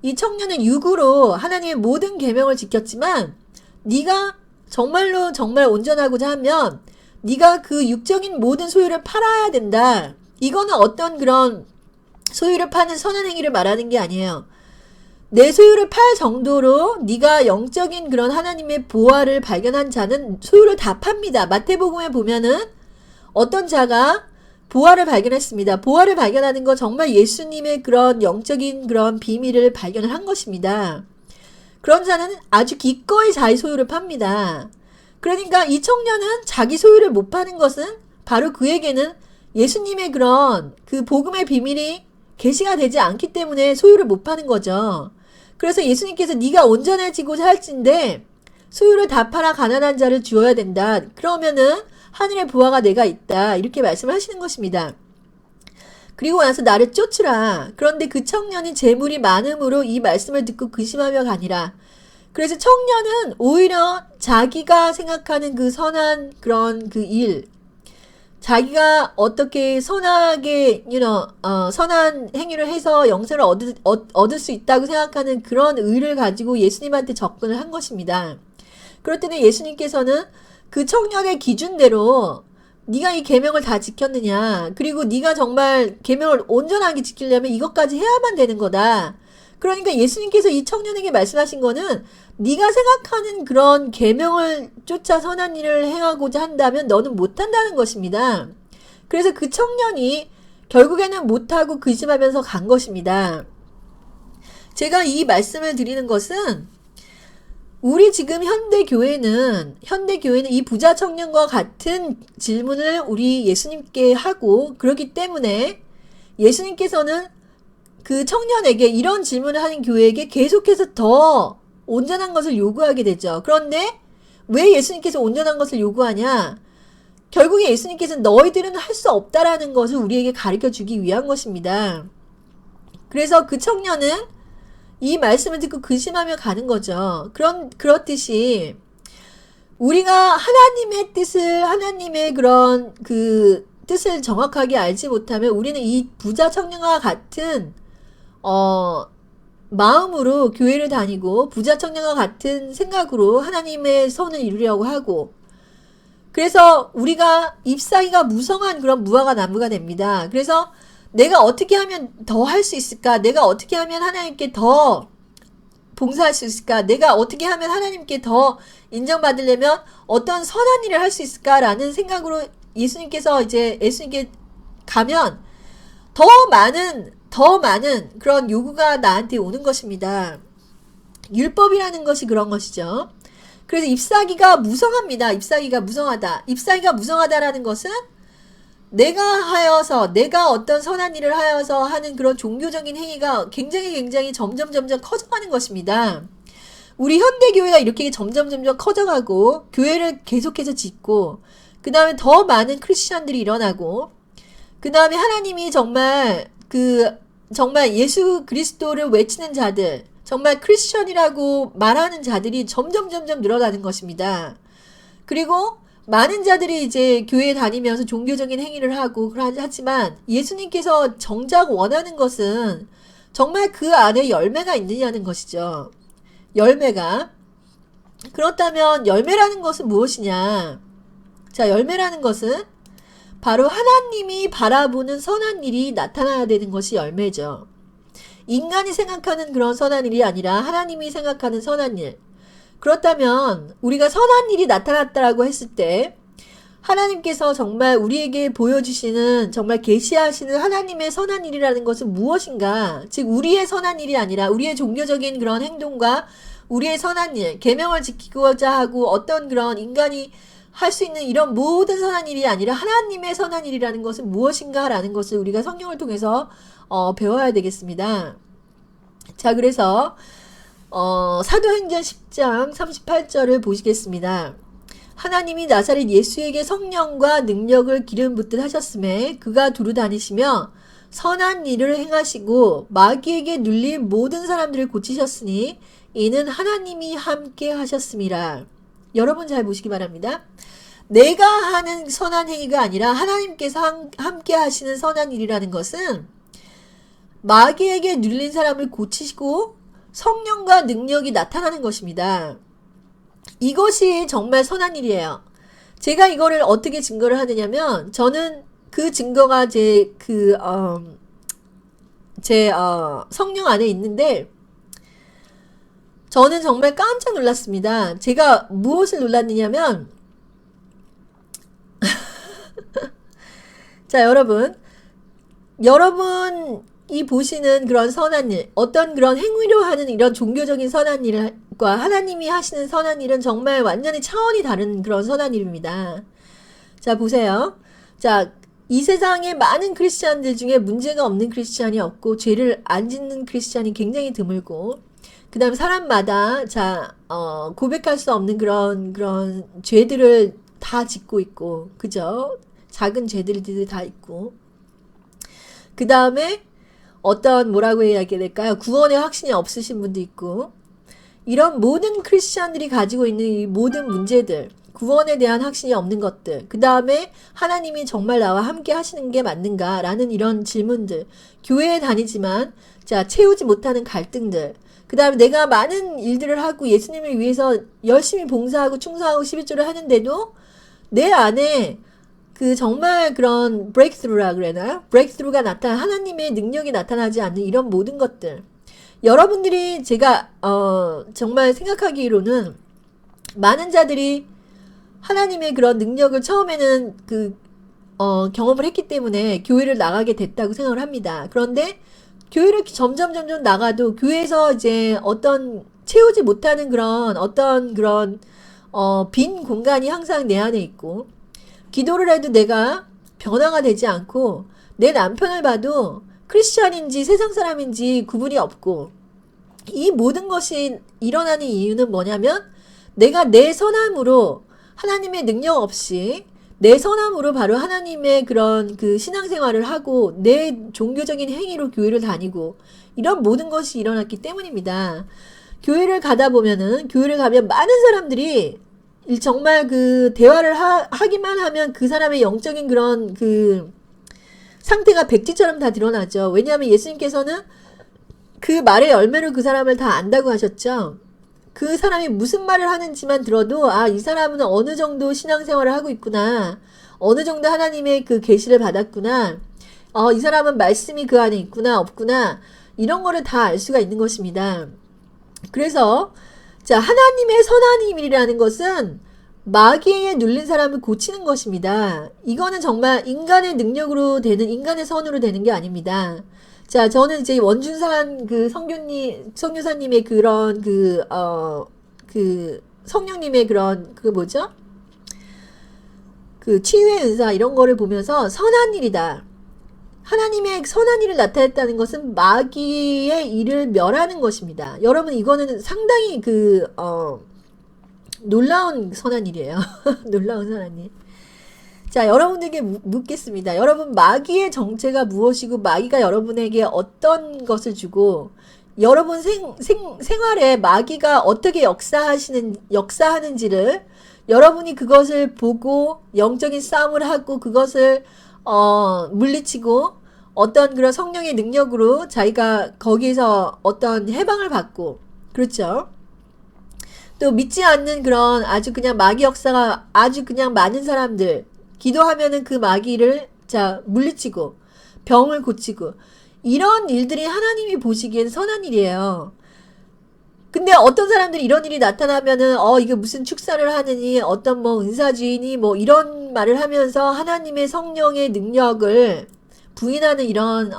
이 청년은 육으로 하나님의 모든 계명을 지켰지만 네가 정말로 정말 온전하고자 하면 네가 그 육적인 모든 소유를 팔아야 된다. 이거는 어떤 그런 소유를 파는 선한 행위를 말하는 게 아니에요. 내 소유를 팔 정도로 네가 영적인 그런 하나님의 보화를 발견한 자는 소유를 다 팝니다. 마태복음에 보면은 어떤 자가 보화를 발견했습니다. 보화를 발견하는 건 정말 예수님의 그런 영적인 그런 비밀을 발견을 한 것입니다. 그런 자는 아주 기꺼이 자기 소유를 팝니다. 그러니까 이 청년은 자기 소유를 못 파는 것은 바로 그에게는 예수님의 그런 그 복음의 비밀이 계시가 되지 않기 때문에 소유를 못 파는 거죠. 그래서 예수님께서 네가 온전해지고자 할진데 소유를 다 팔아 가난한 자를 주어야 된다. 그러면은 하늘의 보화가 내가 있다. 이렇게 말씀을 하시는 것입니다. 그리고 나서 나를 쫓으라. 그런데 그 청년이 재물이 많음으로 이 말씀을 듣고 근심하며 가니라. 그래서 청년은 오히려 자기가 생각하는 그 선한 그런 그 일, 자기가 어떻게 선하게, 선한 행위를 해서 영생을 얻을 수 있다고 생각하는 그런 의를 가지고 예수님한테 접근을 한 것입니다. 그렇더니 예수님께서는 그 청년의 기준대로 네가 이 계명을 다 지켰느냐, 그리고 네가 정말 계명을 온전하게 지키려면 이것까지 해야만 되는 거다. 그러니까 예수님께서 이 청년에게 말씀하신 거는 네가 생각하는 그런 계명을 쫓아 선한 일을 행하고자 한다면 너는 못한다는 것입니다. 그래서 그 청년이 결국에는 못하고 근심하면서 간 것입니다. 제가 이 말씀을 드리는 것은 우리 지금 현대교회는 이 부자 청년과 같은 질문을 우리 예수님께 하고, 그렇기 때문에 예수님께서는 그 청년에게 이런 질문을 하는 교회에게 계속해서 더 온전한 것을 요구하게 되죠. 그런데 왜 예수님께서 온전한 것을 요구하냐? 결국에 예수님께서는 너희들은 할 수 없다라는 것을 우리에게 가르쳐 주기 위한 것입니다. 그래서 그 청년은 이 말씀을 듣고 근심하며 가는 거죠. 그렇듯이 우리가 하나님의 뜻을, 하나님의 그런 그 뜻을 정확하게 알지 못하면 우리는 이 부자 청년과 같은 마음으로 교회를 다니고 부자 청년과 같은 생각으로 하나님의 선을 이루려고 하고, 그래서 우리가 잎사귀가 무성한 그런 무화과 나무가 됩니다. 그래서 내가 어떻게 하면 더 할 수 있을까? 내가 어떻게 하면 하나님께 더 봉사할 수 있을까? 내가 어떻게 하면 하나님께 더 인정받으려면 어떤 선한 일을 할 수 있을까라는 생각으로 예수님께 가면 더 많은 그런 요구가 나한테 오는 것입니다. 율법이라는 것이 그런 것이죠. 그래서 잎사귀가 무성합니다. 잎사귀가 무성하다. 잎사귀가 무성하다라는 것은 내가 어떤 선한 일을 하여서 하는 그런 종교적인 행위가 굉장히 점점 커져가는 것입니다. 우리 현대교회가 이렇게 점점 커져가고, 교회를 계속해서 짓고, 그 다음에 더 많은 크리스천들이 일어나고, 그 다음에 하나님이 정말 예수 그리스도를 외치는 자들, 정말 크리스천이라고 말하는 자들이 점점 늘어나는 것입니다. 그리고 많은 자들이 이제 교회에 다니면서 종교적인 행위를 하고 하지만 예수님께서 정작 원하는 것은 정말 그 안에 열매가 있느냐는 것이죠. 열매가. 그렇다면 열매라는 것은 무엇이냐? 자, 열매라는 것은 바로 하나님이 바라보는 선한 일이 나타나야 되는 것이 열매죠. 인간이 생각하는 그런 선한 일이 아니라 하나님이 생각하는 선한 일. 그렇다면 우리가 선한 일이 나타났다라고 했을 때 하나님께서 정말 우리에게 보여주시는, 정말 계시하시는 하나님의 선한 일이라는 것은 무엇인가? 즉 우리의 선한 일이 아니라 우리의 종교적인 그런 행동과 우리의 선한 일, 계명을 지키고자 하고 어떤 그런 인간이 할 수 있는 이런 모든 선한 일이 아니라 하나님의 선한 일이라는 것은 무엇인가라는 것을 우리가 성경을 통해서 배워야 되겠습니다. 자, 그래서 사도행전 10장 38절을 보시겠습니다. 하나님이 나사렛 예수에게 성령과 능력을 기름 붓듯 하셨음에 그가 두루 다니시며 선한 일을 행하시고 마귀에게 눌린 모든 사람들을 고치셨으니 이는 하나님이 함께 하셨음이라. 여러분 잘 보시기 바랍니다. 내가 하는 선한 행위가 아니라 하나님께서 함께 하시는 선한 일이라는 것은 마귀에게 눌린 사람을 고치시고 성령과 능력이 나타나는 것입니다. 이것이 정말 선한 일이에요. 제가 이거를 어떻게 증거를 하느냐면 저는 그 증거가 제 성령 안에 있는데 저는 정말 깜짝 놀랐습니다. 제가 무엇을 놀랐느냐면 자, 여러분이 보시는 그런 선한 일, 어떤 그런 행위로 하는 이런 종교적인 선한 일과 하나님이 하시는 선한 일은 정말 완전히 차원이 다른 그런 선한 일입니다. 자, 보세요. 자, 이 세상에 많은 크리스찬들 중에 문제가 없는 크리스찬이 없고 죄를 안 짓는 크리스찬이 굉장히 드물고 그 다음 사람마다 고백할 수 없는 그런 죄들을 다 짓고 있고, 그죠? 작은 죄들이 다 있고. 그 다음에 뭐라고 해야 될까요? 구원의 확신이 없으신 분도 있고, 이런 모든 크리스찬들이 가지고 있는 이 모든 문제들, 구원에 대한 확신이 없는 것들, 그 다음에 하나님이 정말 나와 함께 하시는 게 맞는가? 라는 이런 질문들, 교회에 다니지만, 채우지 못하는 갈등들, 그 다음에 내가 많은 일들을 하고 예수님을 위해서 열심히 봉사하고 충성하고 11조를 하는데도 내 안에 정말 그런 브레이크스루라 그러나요? 브레이크스루가 하나님의 능력이 나타나지 않는 이런 모든 것들. 여러분들이 제가, 정말 생각하기로는 많은 자들이 하나님의 그런 능력을 처음에는 경험을 했기 때문에 교회를 나가게 됐다고 생각을 합니다. 그런데 교회를 점점 나가도 교회에서 이제 채우지 못하는 빈 공간이 항상 내 안에 있고, 기도를 해도 내가 변화가 되지 않고, 내 남편을 봐도 크리스찬인지 세상 사람인지 구분이 없고, 이 모든 것이 일어나는 이유는 뭐냐면, 내가 내 선함으로 하나님의 능력 없이 내 선함으로 바로 하나님의 그런 신앙생활을 하고 내 종교적인 행위로 교회를 다니고 이런 모든 것이 일어났기 때문입니다. 교회를 가면 많은 사람들이 정말 대화를 하기만 하면 그 사람의 영적인 그런 상태가 백지처럼 다 드러나죠. 왜냐하면 예수님께서는 그 말의 열매로 그 사람을 다 안다고 하셨죠. 그 사람이 무슨 말을 하는지만 들어도 이 사람은 어느 정도 신앙생활을 하고 있구나. 어느 정도 하나님의 계시를 받았구나. 이 사람은 말씀이 그 안에 있구나, 없구나. 이런 거를 다 알 수가 있는 것입니다. 그래서 하나님의 선한 힘이라는 것은 마귀에 눌린 사람을 고치는 것입니다. 이거는 정말 인간의 능력으로 되는, 인간의 선으로 되는 게 아닙니다. 저는 이제 원준산 성교사님의 그런 성령님의 그런 뭐죠? 치유의 은사 이런 거를 보면서 선한 일이다. 하나님의 선한 일을 나타냈다는 것은 마귀의 일을 멸하는 것입니다. 여러분 이거는 상당히 놀라운 선한 일이에요. 놀라운 선한 일. 여러분들에게 묻겠습니다. 여러분 마귀의 정체가 무엇이고 마귀가 여러분에게 어떤 것을 주고 여러분 생활에 마귀가 어떻게 역사하는지를 여러분이 그것을 보고 영적인 싸움을 하고 그것을 물리치고 어떤 그런 성령의 능력으로 자기가 거기에서 어떤 해방을 받고, 그렇죠? 또 믿지 않는 그런 아주 그냥 마귀 역사가 아주 그냥 많은 사람들, 기도하면은 그 마귀를 물리치고 병을 고치고 이런 일들이 하나님이 보시기엔 선한 일이에요. 근데 어떤 사람들이 이런 일이 나타나면은 이게 무슨 축사를 하느니 어떤 은사주의니 이런 말을 하면서 하나님의 성령의 능력을 부인하는 이런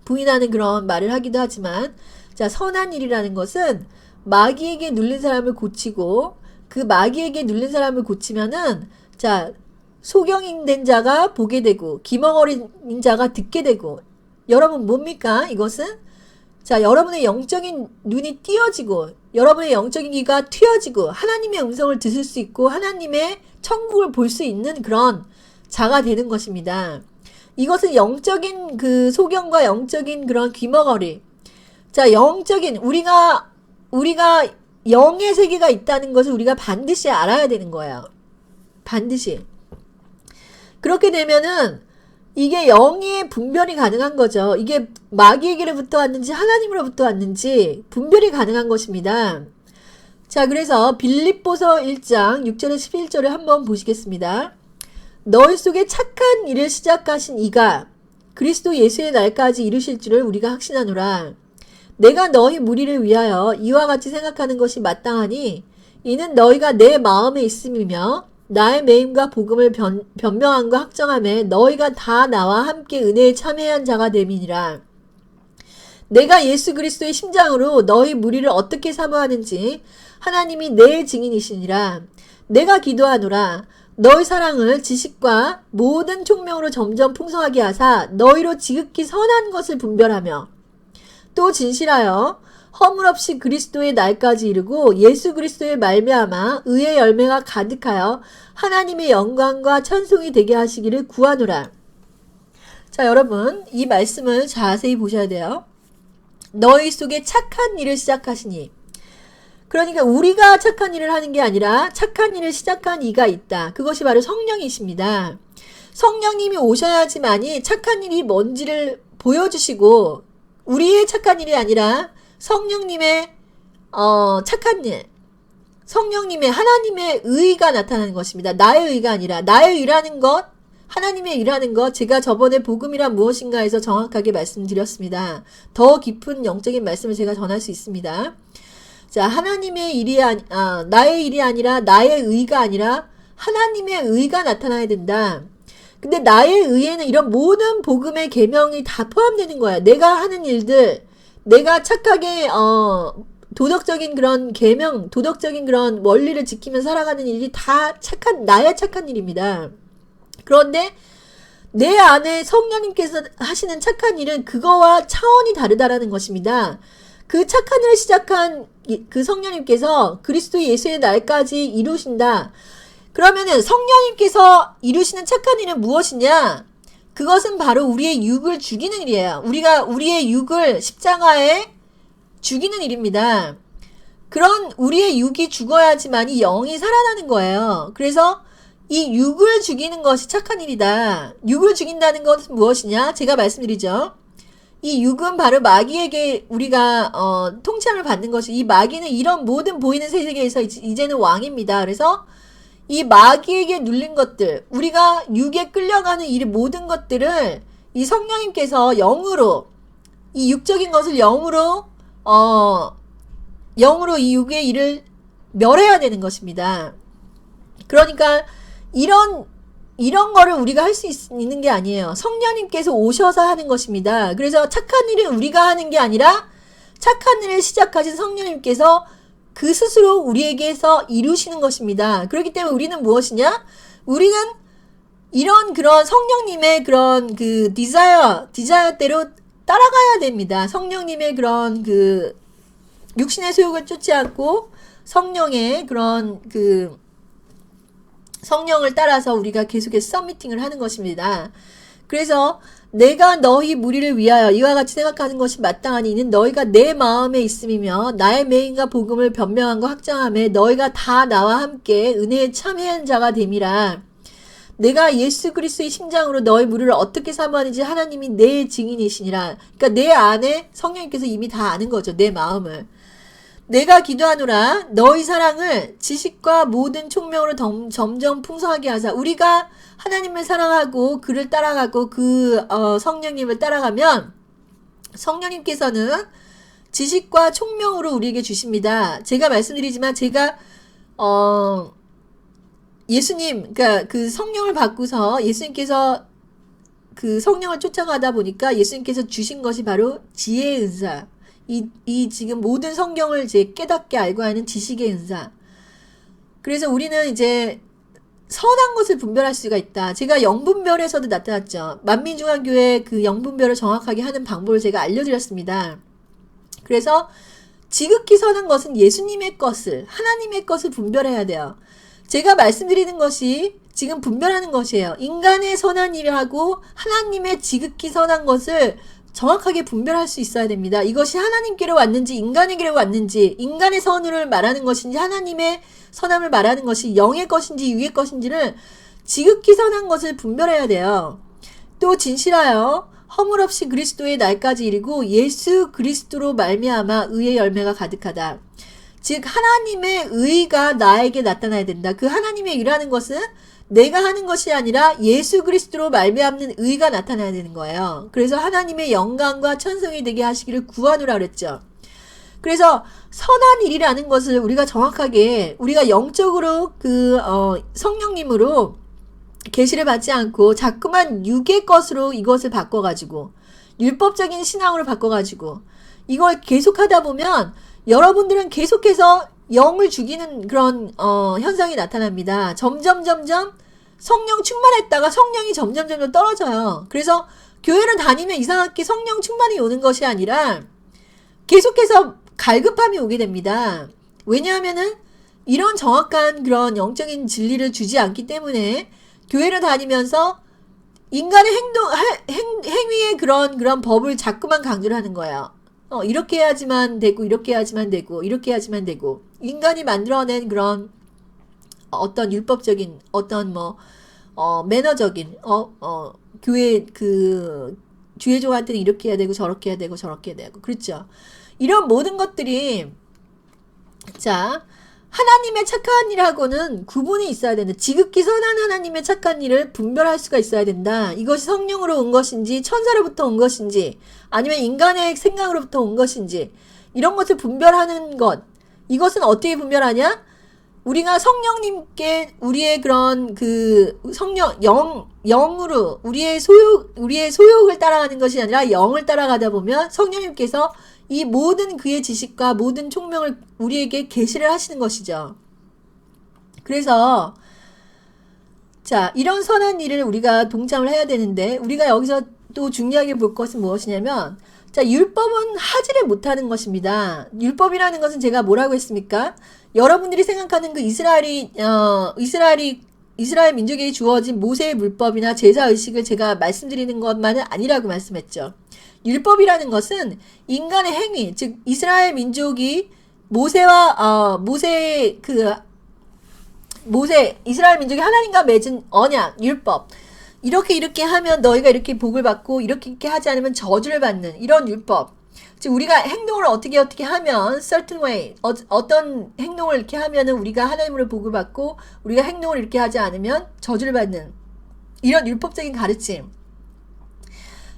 부인하는 그런 말을 하기도 하지만, 선한 일이라는 것은 마귀에게 눌린 사람을 고치고 그 마귀에게 눌린 사람을 고치면은 소경인 된 자가 보게 되고 기멍어린 자가 듣게 되고, 여러분 뭡니까 이것은? 여러분의 영적인 눈이 띄어지고 여러분의 영적인 귀가 트여지고 하나님의 음성을 들을 수 있고 하나님의 천국을 볼 수 있는 그런 자가 되는 것입니다. 이것은 영적인 그 소견과 영적인 그런 귀머거리. 자, 영적인 우리가 영의 세계가 있다는 것을 우리가 반드시 알아야 되는 거예요. 반드시. 그렇게 되면은 이게 영의 분별이 가능한 거죠. 이게 마귀에게로부터 왔는지 하나님으로부터 왔는지 분별이 가능한 것입니다. 자, 그래서 빌립보서 1장 6절에서 11절을 한번 보시겠습니다. 너희 속에 착한 일을 시작하신 이가 그리스도 예수의 날까지 이루실 줄을 우리가 확신하노라. 내가 너희 무리를 위하여 이와 같이 생각하는 것이 마땅하니 이는 너희가 내 마음에 있음이며 나의 매임과 복음을 변명함과 확정함에 너희가 다 나와 함께 은혜에 참여한 자가 됨이니라. 내가 예수 그리스도의 심장으로 너희 무리를 어떻게 사모하는지 하나님이 내 증인이시니라. 내가 기도하노라. 너희 사랑을 지식과 모든 총명으로 점점 풍성하게 하사 너희로 지극히 선한 것을 분별하며 또 진실하여 허물 없이 그리스도의 날까지 이르고 예수 그리스도의 말미암아 의의 열매가 가득하여 하나님의 영광과 찬송이 되게 하시기를 구하노라. 자, 여러분 이 말씀을 자세히 보셔야 돼요. 너희 속에 착한 일을 시작하시니, 그러니까 우리가 착한 일을 하는 게 아니라 착한 일을 시작한 이가 있다. 그것이 바로 성령이십니다. 성령님이 오셔야지만이 착한 일이 뭔지를 보여주시고, 우리의 착한 일이 아니라 성령님의 착한 일, 성령님의 하나님의 의가 나타나는 것입니다. 나의 의가 아니라 나의 의라는 것, 하나님의 일하는 것, 제가 저번에 복음이란 무엇인가 해서 정확하게 말씀드렸습니다. 더 깊은 영적인 말씀을 제가 전할 수 있습니다. 자, 하나님의 일이 나의 일이 아니라 나의 의가 아니라 하나님의 의가 나타나야 된다. 근데 나의 의에는 이런 모든 복음의 계명이 다 포함되는 거야. 내가 하는 일들, 내가 착하게 도덕적인 그런 계명, 도덕적인 그런 원리를 지키며 살아가는 일이 다 나의 착한 일입니다. 그런데 내 안에 성령님께서 하시는 착한 일은 그거와 차원이 다르다라는 것입니다. 그 착한 일을 시작한 그 성령님께서 그리스도 예수의 날까지 이루신다. 그러면은 성령님께서 이루시는 착한 일은 무엇이냐? 그것은 바로 우리의 육을 죽이는 일이에요. 우리가 우리의 육을 십자가에 죽이는 일입니다. 그런 우리의 육이 죽어야지만이 영이 살아나는 거예요. 그래서 이 육을 죽이는 것이 착한 일이다. 육을 죽인다는 것은 무엇이냐? 제가 말씀드리죠. 이 육은 바로 마귀에게 우리가 통치함을 받는 것이, 이 마귀는 이런 모든 보이는 세계에서 이제는 왕입니다. 그래서 이 마귀에게 눌린 것들, 우리가 육에 끌려가는 이 모든 것들을 이 성령님께서 영으로, 이 육적인 것을 영으로 이 육의 일을 멸해야 되는 것입니다. 그러니까 이런 거를 우리가 할 수 있는 게 아니에요. 성령님께서 오셔서 하는 것입니다. 그래서 착한 일은 우리가 하는 게 아니라 착한 일을 시작하신 성령님께서 그 스스로 우리에게서 이루시는 것입니다. 그렇기 때문에 우리는 무엇이냐? 우리는 이런 그런 성령님의 그런 그 디자이어대로 따라가야 됩니다. 성령님의 그런 그 육신의 소욕을 쫓지 않고 성령의 그런 그 성령을 따라서 우리가 계속해서 서미팅을 하는 것입니다. 그래서 내가 너희 무리를 위하여 이와 같이 생각하는 것이 마땅하니 이는 너희가 내 마음에 있음이며 나의 매임과 복음을 변명함과 확정함에 너희가 다 나와 함께 은혜에 참여한 자가 됨이라. 내가 예수 그리스도의 심장으로 너희 무리를 어떻게 사모하는지 하나님이 내 증인이시니라. 그러니까 내 안에 성령님께서 이미 다 아는 거죠. 내 마음을. 내가 기도하노라. 너희 사랑을 지식과 모든 총명으로 점점 풍성하게 하사. 우리가 하나님을 사랑하고 그를 따라가고 그 성령님을 따라가면 성령님께서는 지식과 총명으로 우리에게 주십니다. 제가 말씀드리지만 제가 예수님, 그러니까 그 성령을 받고서 예수님께서 그 성령을 쫓아가다 보니까 예수님께서 주신 것이 바로 지혜의 은사. 이 지금 모든 성경을 이제 깨닫게 알고 하는 지식의 은사. 그래서 우리는 이제 선한 것을 분별할 수가 있다. 제가 영분별에서도 나타났죠. 만민중앙교회 그 영분별을 정확하게 하는 방법을 제가 알려드렸습니다. 그래서 지극히 선한 것은 예수님의 것을, 하나님의 것을 분별해야 돼요. 제가 말씀드리는 것이 지금 분별하는 것이에요. 인간의 선한 일을 하고 하나님의 지극히 선한 것을 정확하게 분별할 수 있어야 됩니다. 이것이 하나님께로 왔는지 인간에게로 왔는지, 인간의 선을 말하는 것인지 하나님의 선함을 말하는 것이 영의 것인지 유의 것인지를 지극히 선한 것을 분별해야 돼요. 또 진실하여 허물 없이 그리스도의 날까지 이르고 예수 그리스도로 말미암아 의의 열매가 가득하다. 즉 하나님의 의가 나에게 나타나야 된다. 그 하나님의 의라는 것은 내가 하는 것이 아니라 예수 그리스도로 말미암는 의가 나타나야 되는 거예요. 그래서 하나님의 영광과 천성이 되게 하시기를 구하노라 그랬죠. 그래서 선한 일이라는 것을 우리가 정확하게 우리가 영적으로 성령님으로 계시를 받지 않고 자꾸만 육의 것으로 이것을 바꿔가지고 율법적인 신앙으로 바꿔가지고 이걸 계속하다 보면 여러분들은 계속해서 영을 죽이는 그런 현상이 나타납니다. 점점 성령 충만했다가 성령이 점점 떨어져요. 그래서 교회를 다니면 이상하게 성령 충만이 오는 것이 아니라 계속해서 갈급함이 오게 됩니다. 왜냐하면은 이런 정확한 그런 영적인 진리를 주지 않기 때문에 교회를 다니면서 인간의 행위의 그런 법을 자꾸만 강조를 하는 거예요. 이렇게 해야지만 되고, 이렇게 해야지만 되고, 이렇게 해야지만 되고, 인간이 만들어낸 그런 어떤 율법적인, 어떤 매너적인, 교회 주회종한테는 이렇게 해야 되고, 저렇게 해야 되고, 저렇게 해야 되고, 그렇죠. 이런 모든 것들이, 자, 하나님의 착한 일하고는 구분이 있어야 된다. 지극히 선한 하나님의 착한 일을 분별할 수가 있어야 된다. 이것이 성령으로 온 것인지 천사로부터 온 것인지 아니면 인간의 생각으로부터 온 것인지 이런 것을 분별하는 것. 이것은 어떻게 분별하냐? 우리가 성령님께 우리의 그런 영으로 우리의 소욕을 따라가는 것이 아니라 영을 따라가다 보면 성령님께서 이 모든 그의 지식과 모든 총명을 우리에게 계시를 하시는 것이죠. 그래서 자, 이런 선한 일을 우리가 동참을 해야 되는데 우리가 여기서 또 중요하게 볼 것은 무엇이냐면 자, 율법은 하지를 못하는 것입니다. 율법이라는 것은 제가 뭐라고 했습니까? 여러분들이 생각하는 그 이스라엘 민족에게 주어진 모세의 물법이나 제사 의식을 제가 말씀드리는 것만은 아니라고 말씀했죠. 율법이라는 것은 인간의 행위, 즉 이스라엘 민족이 이스라엘 민족이 하나님과 맺은 언약, 율법, 이렇게 하면 너희가 이렇게 복을 받고 이렇게 하지 않으면 저주를 받는 이런 율법. 즉 우리가 행동을 어떻게 하면 certain way 어떤 행동을 이렇게 하면은 우리가 하나님으로 복을 받고 우리가 행동을 이렇게 하지 않으면 저주를 받는 이런 율법적인 가르침.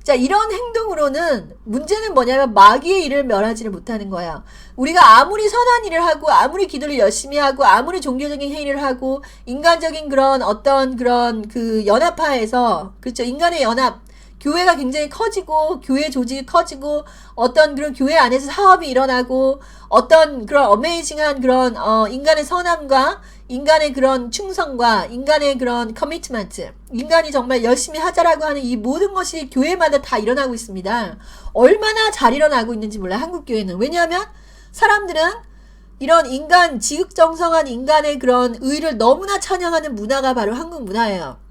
자, 이런 행동으로는 문제는 뭐냐면 마귀의 일을 멸하지를 못하는 거야. 우리가 아무리 선한 일을 하고 아무리 기도를 열심히 하고 아무리 종교적인 행위를 하고 인간적인 그런 어떤 그런 연합화에서 그렇죠. 인간의 연합 교회가 굉장히 커지고 교회 조직이 커지고 어떤 그런 교회 안에서 사업이 일어나고 어떤 그런 어메이징한 그런 인간의 선함과 인간의 그런 충성과 인간의 그런 커미트먼트 인간이 정말 열심히 하자라고 하는 이 모든 것이 교회마다 다 일어나고 있습니다. 얼마나 잘 일어나고 있는지 몰라요. 한국 교회는. 왜냐하면 사람들은 이런 지극정성한 인간의 그런 의를 너무나 찬양하는 문화가 바로 한국 문화예요.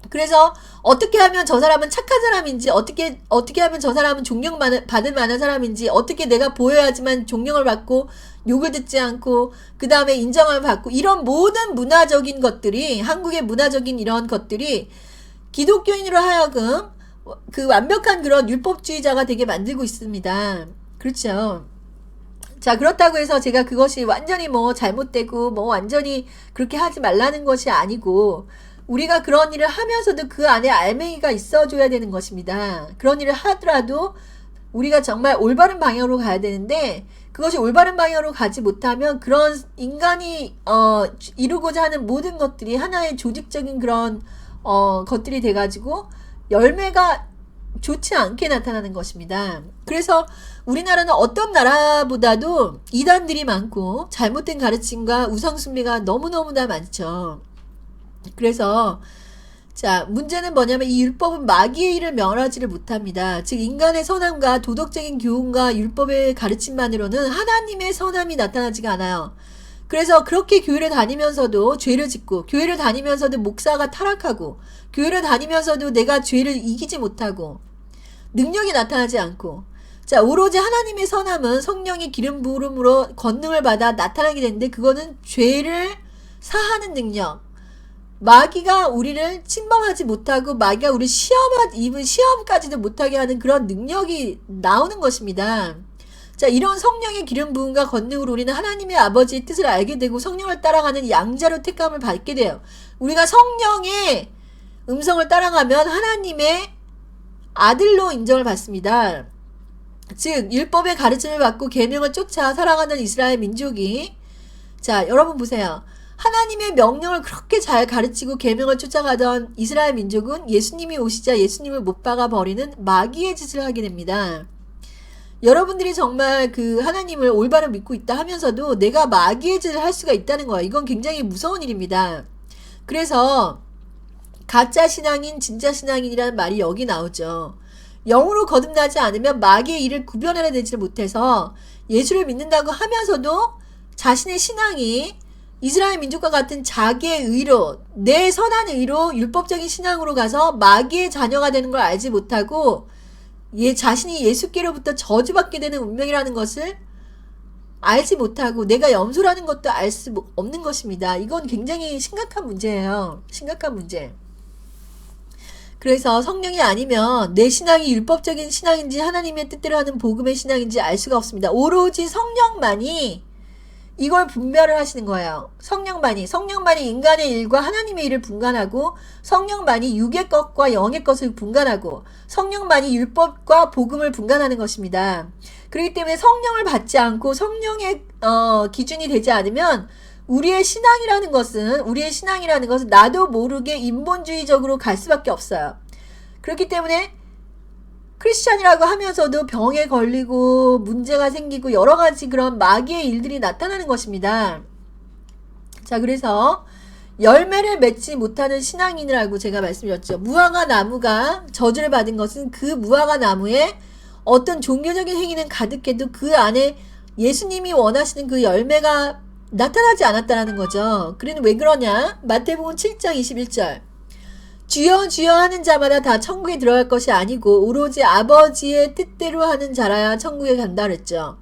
그래서 어떻게 하면 저 사람은 착한 사람인지 어떻게 하면 저 사람은 존경받을 만한 사람인지 어떻게 내가 보여야지만 존경을 받고 욕을 듣지 않고 그 다음에 인정을 받고 이런 모든 문화적인 것들이 한국의 문화적인 이런 것들이 기독교인으로 하여금 그 완벽한 그런 율법주의자가 되게 만들고 있습니다. 그렇죠. 자, 그렇다고 해서 제가 그것이 완전히 잘못되고 완전히 그렇게 하지 말라는 것이 아니고 우리가 그런 일을 하면서도 그 안에 알맹이가 있어줘야 되는 것입니다. 그런 일을 하더라도 우리가 정말 올바른 방향으로 가야 되는데 그것이 올바른 방향으로 가지 못하면 그런 인간이 이루고자 하는 모든 것들이 하나의 조직적인 그런 것들이 돼가지고 열매가 좋지 않게 나타나는 것입니다. 그래서 우리나라는 어떤 나라보다도 이단들이 많고 잘못된 가르침과 우상숭배가 너무너무나 많죠. 그래서 자, 문제는 뭐냐면 이 율법은 마귀의 일을 멸하지를 못합니다. 즉 인간의 선함과 도덕적인 교훈과 율법의 가르침만으로는 하나님의 선함이 나타나지가 않아요. 그래서 그렇게 교회를 다니면서도 죄를 짓고, 교회를 다니면서도 목사가 타락하고, 교회를 다니면서도 내가 죄를 이기지 못하고, 능력이 나타나지 않고, 자, 오로지 하나님의 선함은 성령의 기름 부음으로 권능을 받아 나타나게 되는데, 그거는 죄를 사하는 능력. 마귀가 우리를 침범하지 못하고, 마귀가 우리 시험까지도 못하게 하는 그런 능력이 나오는 것입니다. 자, 이런 성령의 기름 부음과 권능으로 우리는 하나님의 아버지의 뜻을 알게 되고 성령을 따라가는 양자로 택감을 받게 돼요. 우리가 성령의 음성을 따라가면 하나님의 아들로 인정을 받습니다. 즉 율법의 가르침을 받고 계명을 쫓아 살아가는 이스라엘 민족이, 자, 여러분 보세요. 하나님의 명령을 그렇게 잘 가르치고 계명을 쫓아가던 이스라엘 민족은 예수님이 오시자 예수님을 못 박아 버리는 마귀의 짓을 하게 됩니다. 여러분들이 정말 그 하나님을 올바로 믿고 있다 하면서도 내가 마귀의 짓을 할 수가 있다는 거야. 이건 굉장히 무서운 일입니다. 그래서 가짜 신앙인, 진짜 신앙인이라는 말이 여기 나오죠. 영으로 거듭나지 않으면 마귀의 일을 구별해내지 못해서 예수를 믿는다고 하면서도 자신의 신앙이 이스라엘 민족과 같은 자기의 의로, 내 선한 의로 율법적인 신앙으로 가서 마귀의 자녀가 되는 걸 알지 못하고 자신이 예수께로부터 저주받게 되는 운명이라는 것을 알지 못하고 내가 염소라는 것도 알 수 없는 것입니다. 이건 굉장히 심각한 문제예요. 심각한 문제. 그래서 성령이 아니면 내 신앙이 율법적인 신앙인지 하나님의 뜻대로 하는 복음의 신앙인지 알 수가 없습니다. 오로지 성령만이 이걸 분별을 하시는 거예요. 성령만이 인간의 일과 하나님의 일을 분간하고, 성령만이 육의 것과 영의 것을 분간하고, 성령만이 율법과 복음을 분간하는 것입니다. 그렇기 때문에 성령을 받지 않고 성령의 기준이 되지 않으면 우리의 신앙이라는 것은 나도 모르게 인본주의적으로 갈 수밖에 없어요. 그렇기 때문에 크리스찬이라고 하면서도 병에 걸리고 문제가 생기고 여러 가지 그런 마귀의 일들이 나타나는 것입니다. 자, 그래서 열매를 맺지 못하는 신앙인이라고 제가 말씀드렸죠. 무화과 나무가 저주를 받은 것은 그 무화과 나무에 어떤 종교적인 행위는 가득해도 그 안에 예수님이 원하시는 그 열매가 나타나지 않았다는 거죠. 그러니 왜 그러냐? 마태복음 7장 21절. 주여 주여 하는 자마다 다 천국에 들어갈 것이 아니고 오로지 아버지의 뜻대로 하는 자라야 천국에 간다 그랬죠.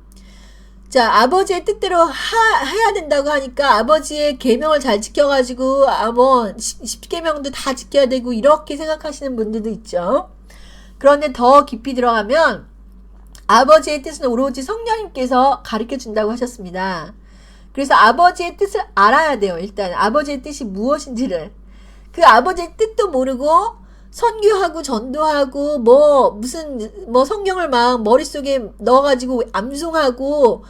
자, 아버지의 뜻대로 해야 된다고 하니까 아버지의 계명을 잘 지켜가지고 뭐 10계명도 다 지켜야 되고 이렇게 생각하시는 분들도 있죠. 그런데 더 깊이 들어가면 아버지의 뜻은 오로지 성령님께서 가르쳐 준다고 하셨습니다. 그래서 아버지의 뜻을 알아야 돼요. 일단 아버지의 뜻이 무엇인지를. 그 아버지의 뜻도 모르고 선교하고 전도하고 무슨 성경을 막 머릿속에 넣어가지고 암송하고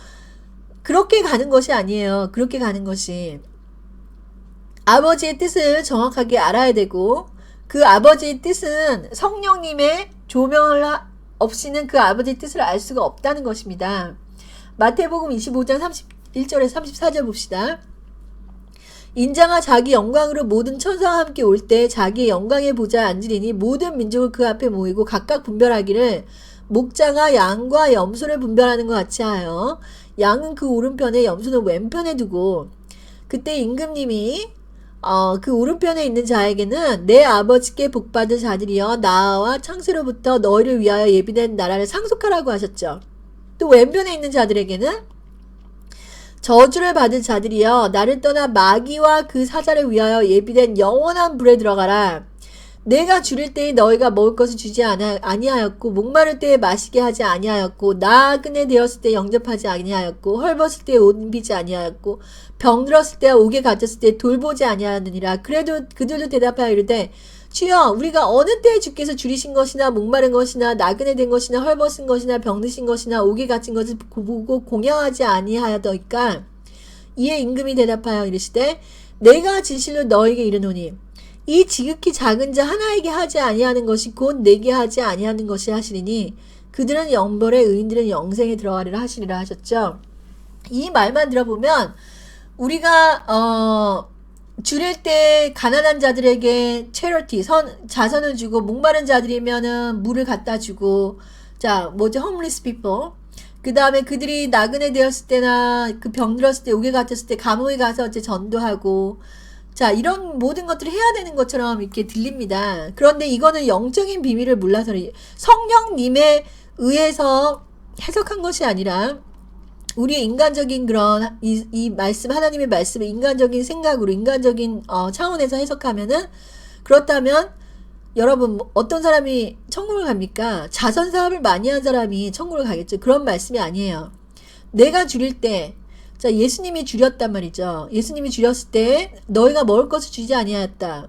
그렇게 가는 것이 아니에요. 그렇게 가는 것이 아버지의 뜻을 정확하게 알아야 되고, 그 아버지의 뜻은 성령님의 조명을 없이는 그 아버지의 뜻을 알 수가 없다는 것입니다. 마태복음 25장 31절에서 34절 봅시다. 인자가 자기 영광으로 모든 천사와 함께 올 때 자기의 영광의 보좌에 앉으리니 모든 민족을 그 앞에 모이고 각각 분별하기를 목자가 양과 염소를 분별하는 것 같이 하여 양은 그 오른편에 염소는 왼편에 두고, 그때 임금님이 그 오른편에 있는 자에게는 내 아버지께 복받은 자들이여 나와 창세로부터 너희를 위하여 예비된 나라를 상속하라고 하셨죠. 또 왼편에 있는 자들에게는 저주를 받은 자들이여 나를 떠나 마귀와 그 사자를 위하여 예비된 영원한 불에 들어가라. 내가 줄일 때에 너희가 먹을 것을 주지 아니하였고 목마를 때에 마시게 하지 아니하였고 나그네 되었을 때 영접하지 아니하였고 헐벗을 때에 옷 입히지 아니하였고 병들었을 때와 옥에 갇혔을 때 돌보지 아니하였느니라. 그래도 그들도 대답하여 이르되 주여 우리가 어느 때에 주께서 줄이신 것이나 목마른 것이나 나그네 된 것이나 헐벗은 것이나 병드신 것이나 옥에 갇힌 것을 보고 공양하지 아니하였더이까. 이에 임금이 대답하여 이르시되 내가 진실로 너에게 이르노니 이 지극히 작은 자 하나에게 하지 아니하는 것이 곧 내게 하지 아니하는 것이 하시리니 그들은 영벌에 의인들은 영생에 들어가리라 하시리라 하셨죠. 이 말만 들어보면 우리가 줄일 때 가난한 자들에게 체러티 자선을 주고 목마른 자들이면은 물을 갖다 주고, 자 홈리스 피플, 그 다음에 그들이 나그네 되었을 때나 그 병들었을 때 옥에 갇혔을 때 감옥에 가서 이제 전도하고 자 이런 모든 것들을 해야 되는 것처럼 이렇게 들립니다. 그런데 이거는 영적인 비밀을 몰라서 성령님에 의해서 해석한 것이 아니라 우리의 인간적인 그런 이 말씀 하나님의 말씀을 인간적인 생각으로 인간적인 차원에서 해석하면은 그렇다면 여러분 어떤 사람이 천국을 갑니까? 자선 사업을 많이 한 사람이 천국을 가겠죠. 그런 말씀이 아니에요. 내가 줄일 때 자 예수님이 줄였단 말이죠. 예수님이 줄였을 때 너희가 먹을 것을 주지 아니하였다.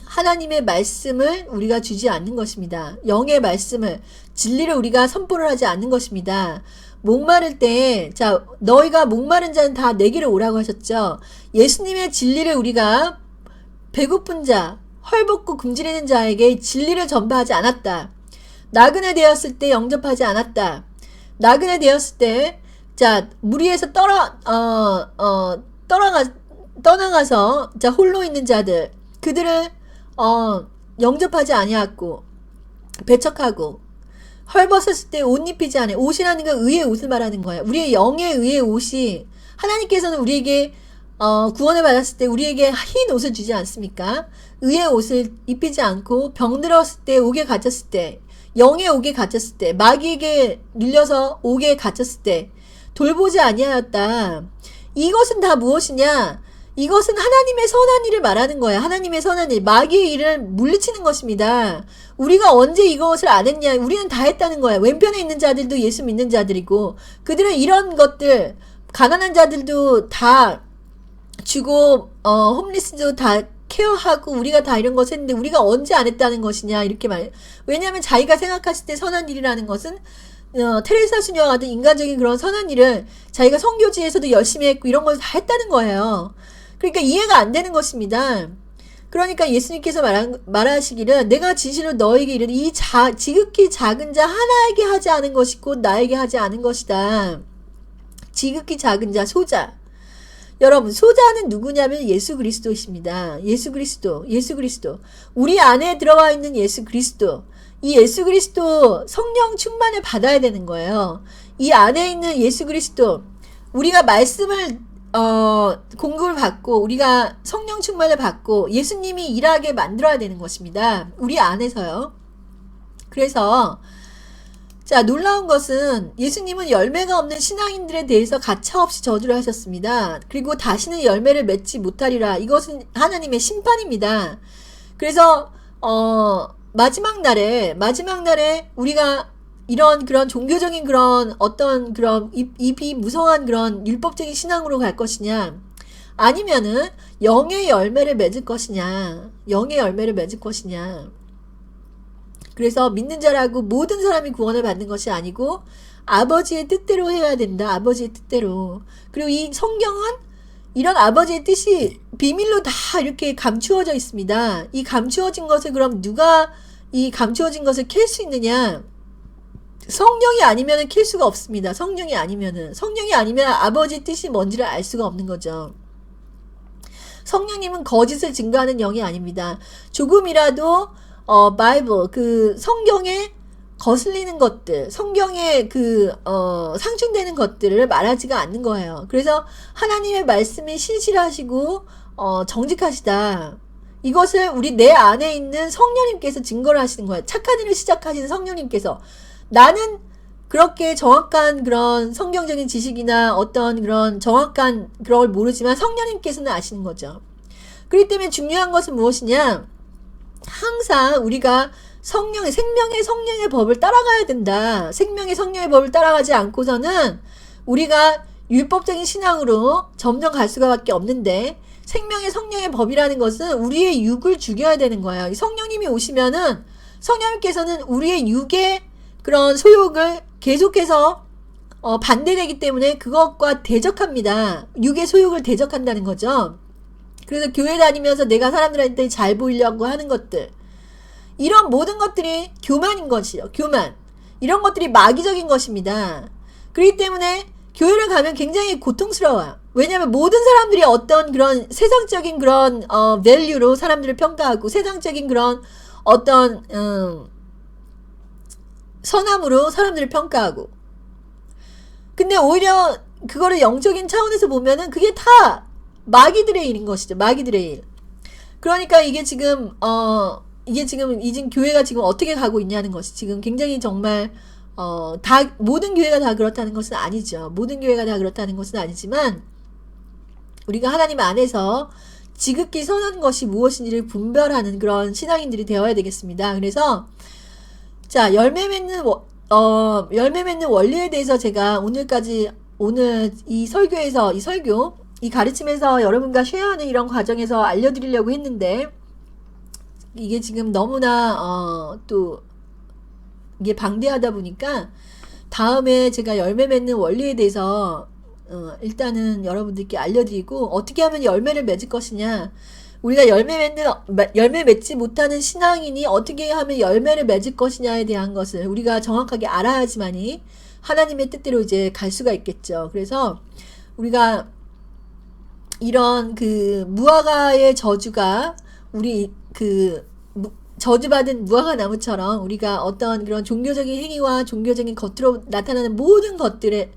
하나님의 말씀을 우리가 주지 않는 것입니다. 영의 말씀을 진리를 우리가 선포를 하지 않는 것입니다. 목마를 때, 자, 너희가 목마른 자는 다 내게로 오라고 하셨죠. 예수님의 진리를 우리가 배고픈 자, 헐벗고 굶주리는 자에게 진리를 전파하지 않았다. 나그네 되었을 때 영접하지 않았다. 나그네 되었을 때, 자, 무리에서 떠나가서, 자, 홀로 있는 자들, 그들을, 영접하지 아니하고, 배척하고, 헐벗었을 때 옷 입히지 않아요. 옷이라는 건 의의 옷을 말하는 거예요. 우리의 영의 의의 옷이 하나님께서는 우리에게 구원을 받았을 때 우리에게 흰 옷을 주지 않습니까? 의의 옷을 입히지 않고 병들었을 때 옥에 갇혔을 때 영의 옥에 갇혔을 때 마귀에게 눌려서 옥에 갇혔을 때 돌보지 아니하였다. 이것은 다 무엇이냐? 이것은 하나님의 선한 일을 말하는 거야. 하나님의 선한 일. 마귀의 일을 물리치는 것입니다. 우리가 언제 이것을 안 했냐? 우리는 다 했다는 거야. 왼편에 있는 자들도 예수 믿는 자들이고 그들은 이런 것들 가난한 자들도 다 주고 홈리스도 다 케어하고 우리가 다 이런 것을 했는데 우리가 언제 안 했다는 것이냐 이렇게 말. 왜냐하면 자기가 생각했을 때 선한 일이라는 것은 테레사 수녀와 같은 인간적인 그런 선한 일을 자기가 선교지에서도 열심히 했고 이런 것을 다 했다는 거예요. 그러니까 이해가 안 되는 것입니다. 그러니까 예수님께서 말하시기를 내가 진실로 너에게 이르되 이 지극히 작은 자 하나에게 하지 않은 것이 곧 나에게 하지 않은 것이다. 지극히 작은 자 소자. 여러분 소자는 누구냐면 예수 그리스도이십니다. 예수 그리스도. 우리 안에 들어와 있는 예수 그리스도. 이 예수 그리스도 성령 충만을 받아야 되는 거예요. 이 안에 있는 예수 그리스도 우리가 말씀을 공급을 받고 우리가 성령 충만을 받고 예수님이 일하게 만들어야 되는 것입니다. 우리 안에서요. 그래서 자 놀라운 것은 예수님은 열매가 없는 신앙인들에 대해서 가차없이 저주를 하셨습니다. 그리고 다시는 열매를 맺지 못하리라. 이것은 하나님의 심판입니다. 그래서 마지막 날에 우리가 이런 그런 종교적인 그런 어떤 그런 이 비무성한 그런 율법적인 신앙으로 갈 것이냐 아니면은 영의 열매를 맺을 것이냐 그래서 믿는 자라고 모든 사람이 구원을 받는 것이 아니고 아버지의 뜻대로 해야 된다. 아버지의 뜻대로. 그리고 이 성경은 이런 아버지의 뜻이 비밀로 다 이렇게 감추어져 있습니다. 이 감추어진 것을 그럼 누가 이 감추어진 것을 캘 수 있느냐? 성령이 아니면은 캘 수가 없습니다. 성령이 아니면 아버지 뜻이 뭔지를 알 수가 없는 거죠. 성령님은 거짓을 증거하는 영이 아닙니다. 조금이라도 바이블 그 성경에 거슬리는 것들, 성경에 상충되는 것들을 말하지가 않는 거예요. 그래서 하나님의 말씀이 신실하시고 정직하시다. 이것을 내 안에 있는 성령님께서 증거를 하시는 거예요. 착한 일을 시작하시는 성령님께서. 나는 그렇게 정확한 그런 성경적인 지식이나 어떤 그런 정확한 그런 걸 모르지만 성령님께서는 아시는 거죠. 그렇기 때문에 중요한 것은 무엇이냐? 항상 우리가 생명의 성령의 법을 따라가야 된다. 생명의 성령의 법을 따라가지 않고서는 우리가 율법적인 신앙으로 점점 갈 수가밖에 없는데 생명의 성령의 법이라는 것은 우리의 육을 죽여야 되는 거예요. 성령님이 오시면은 성령님께서는 우리의 육의 그런 소욕을 계속해서 반대되기 때문에 그것과 대적합니다. 육의 소욕을 대적한다는 거죠. 그래서 교회 다니면서 내가 사람들한테 잘 보이려고 하는 것들, 이런 모든 것들이 교만인 것이요. 교만. 이런 것들이 마귀적인 것입니다. 그렇기 때문에 교회를 가면 굉장히 고통스러워요. 왜냐하면 모든 사람들이 어떤 그런 세상적인 그런 밸류로 사람들을 평가하고 세상적인 그런 어떤 선함으로 사람들을 평가하고 근데 오히려 그거를 영적인 차원에서 보면은 그게 다 마귀들의 일인 것이죠. 마귀들의 일. 그러니까 이게 지금 교회가 지금 어떻게 가고 있냐는 것이 지금 굉장히 정말 모든 교회가 다 그렇다는 것은 아니죠. 모든 교회가 다 그렇다는 것은 아니지만 우리가 하나님 안에서 지극히 선한 것이 무엇인지를 분별하는 그런 신앙인들이 되어야 되겠습니다. 그래서 자, 열매 맺는 원리에 대해서 제가 오늘 이 설교에서 이 가르침에서 여러분과 쉐어하는 이런 과정에서 알려드리려고 했는데 이게 지금 너무나 또 이게 방대하다 보니까 다음에 제가 열매 맺는 원리에 대해서 일단은 여러분들께 알려드리고 어떻게 하면 열매를 맺을 것이냐, 우리가 열매 맺지 못하는 신앙인이 어떻게 하면 열매를 맺을 것이냐에 대한 것을 우리가 정확하게 알아야지만이 하나님의 뜻대로 이제 갈 수가 있겠죠. 그래서 우리가 이런 그 무화과의 저주가 우리 저주받은 무화과 나무처럼 우리가 어떤 그런 종교적인 행위와 종교적인 겉으로 나타나는 모든 것들에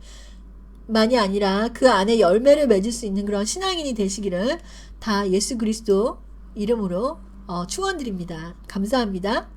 만이 아니라 그 안에 열매를 맺을 수 있는 그런 신앙인이 되시기를 다 예수 그리스도 이름으로 축원드립니다. 감사합니다.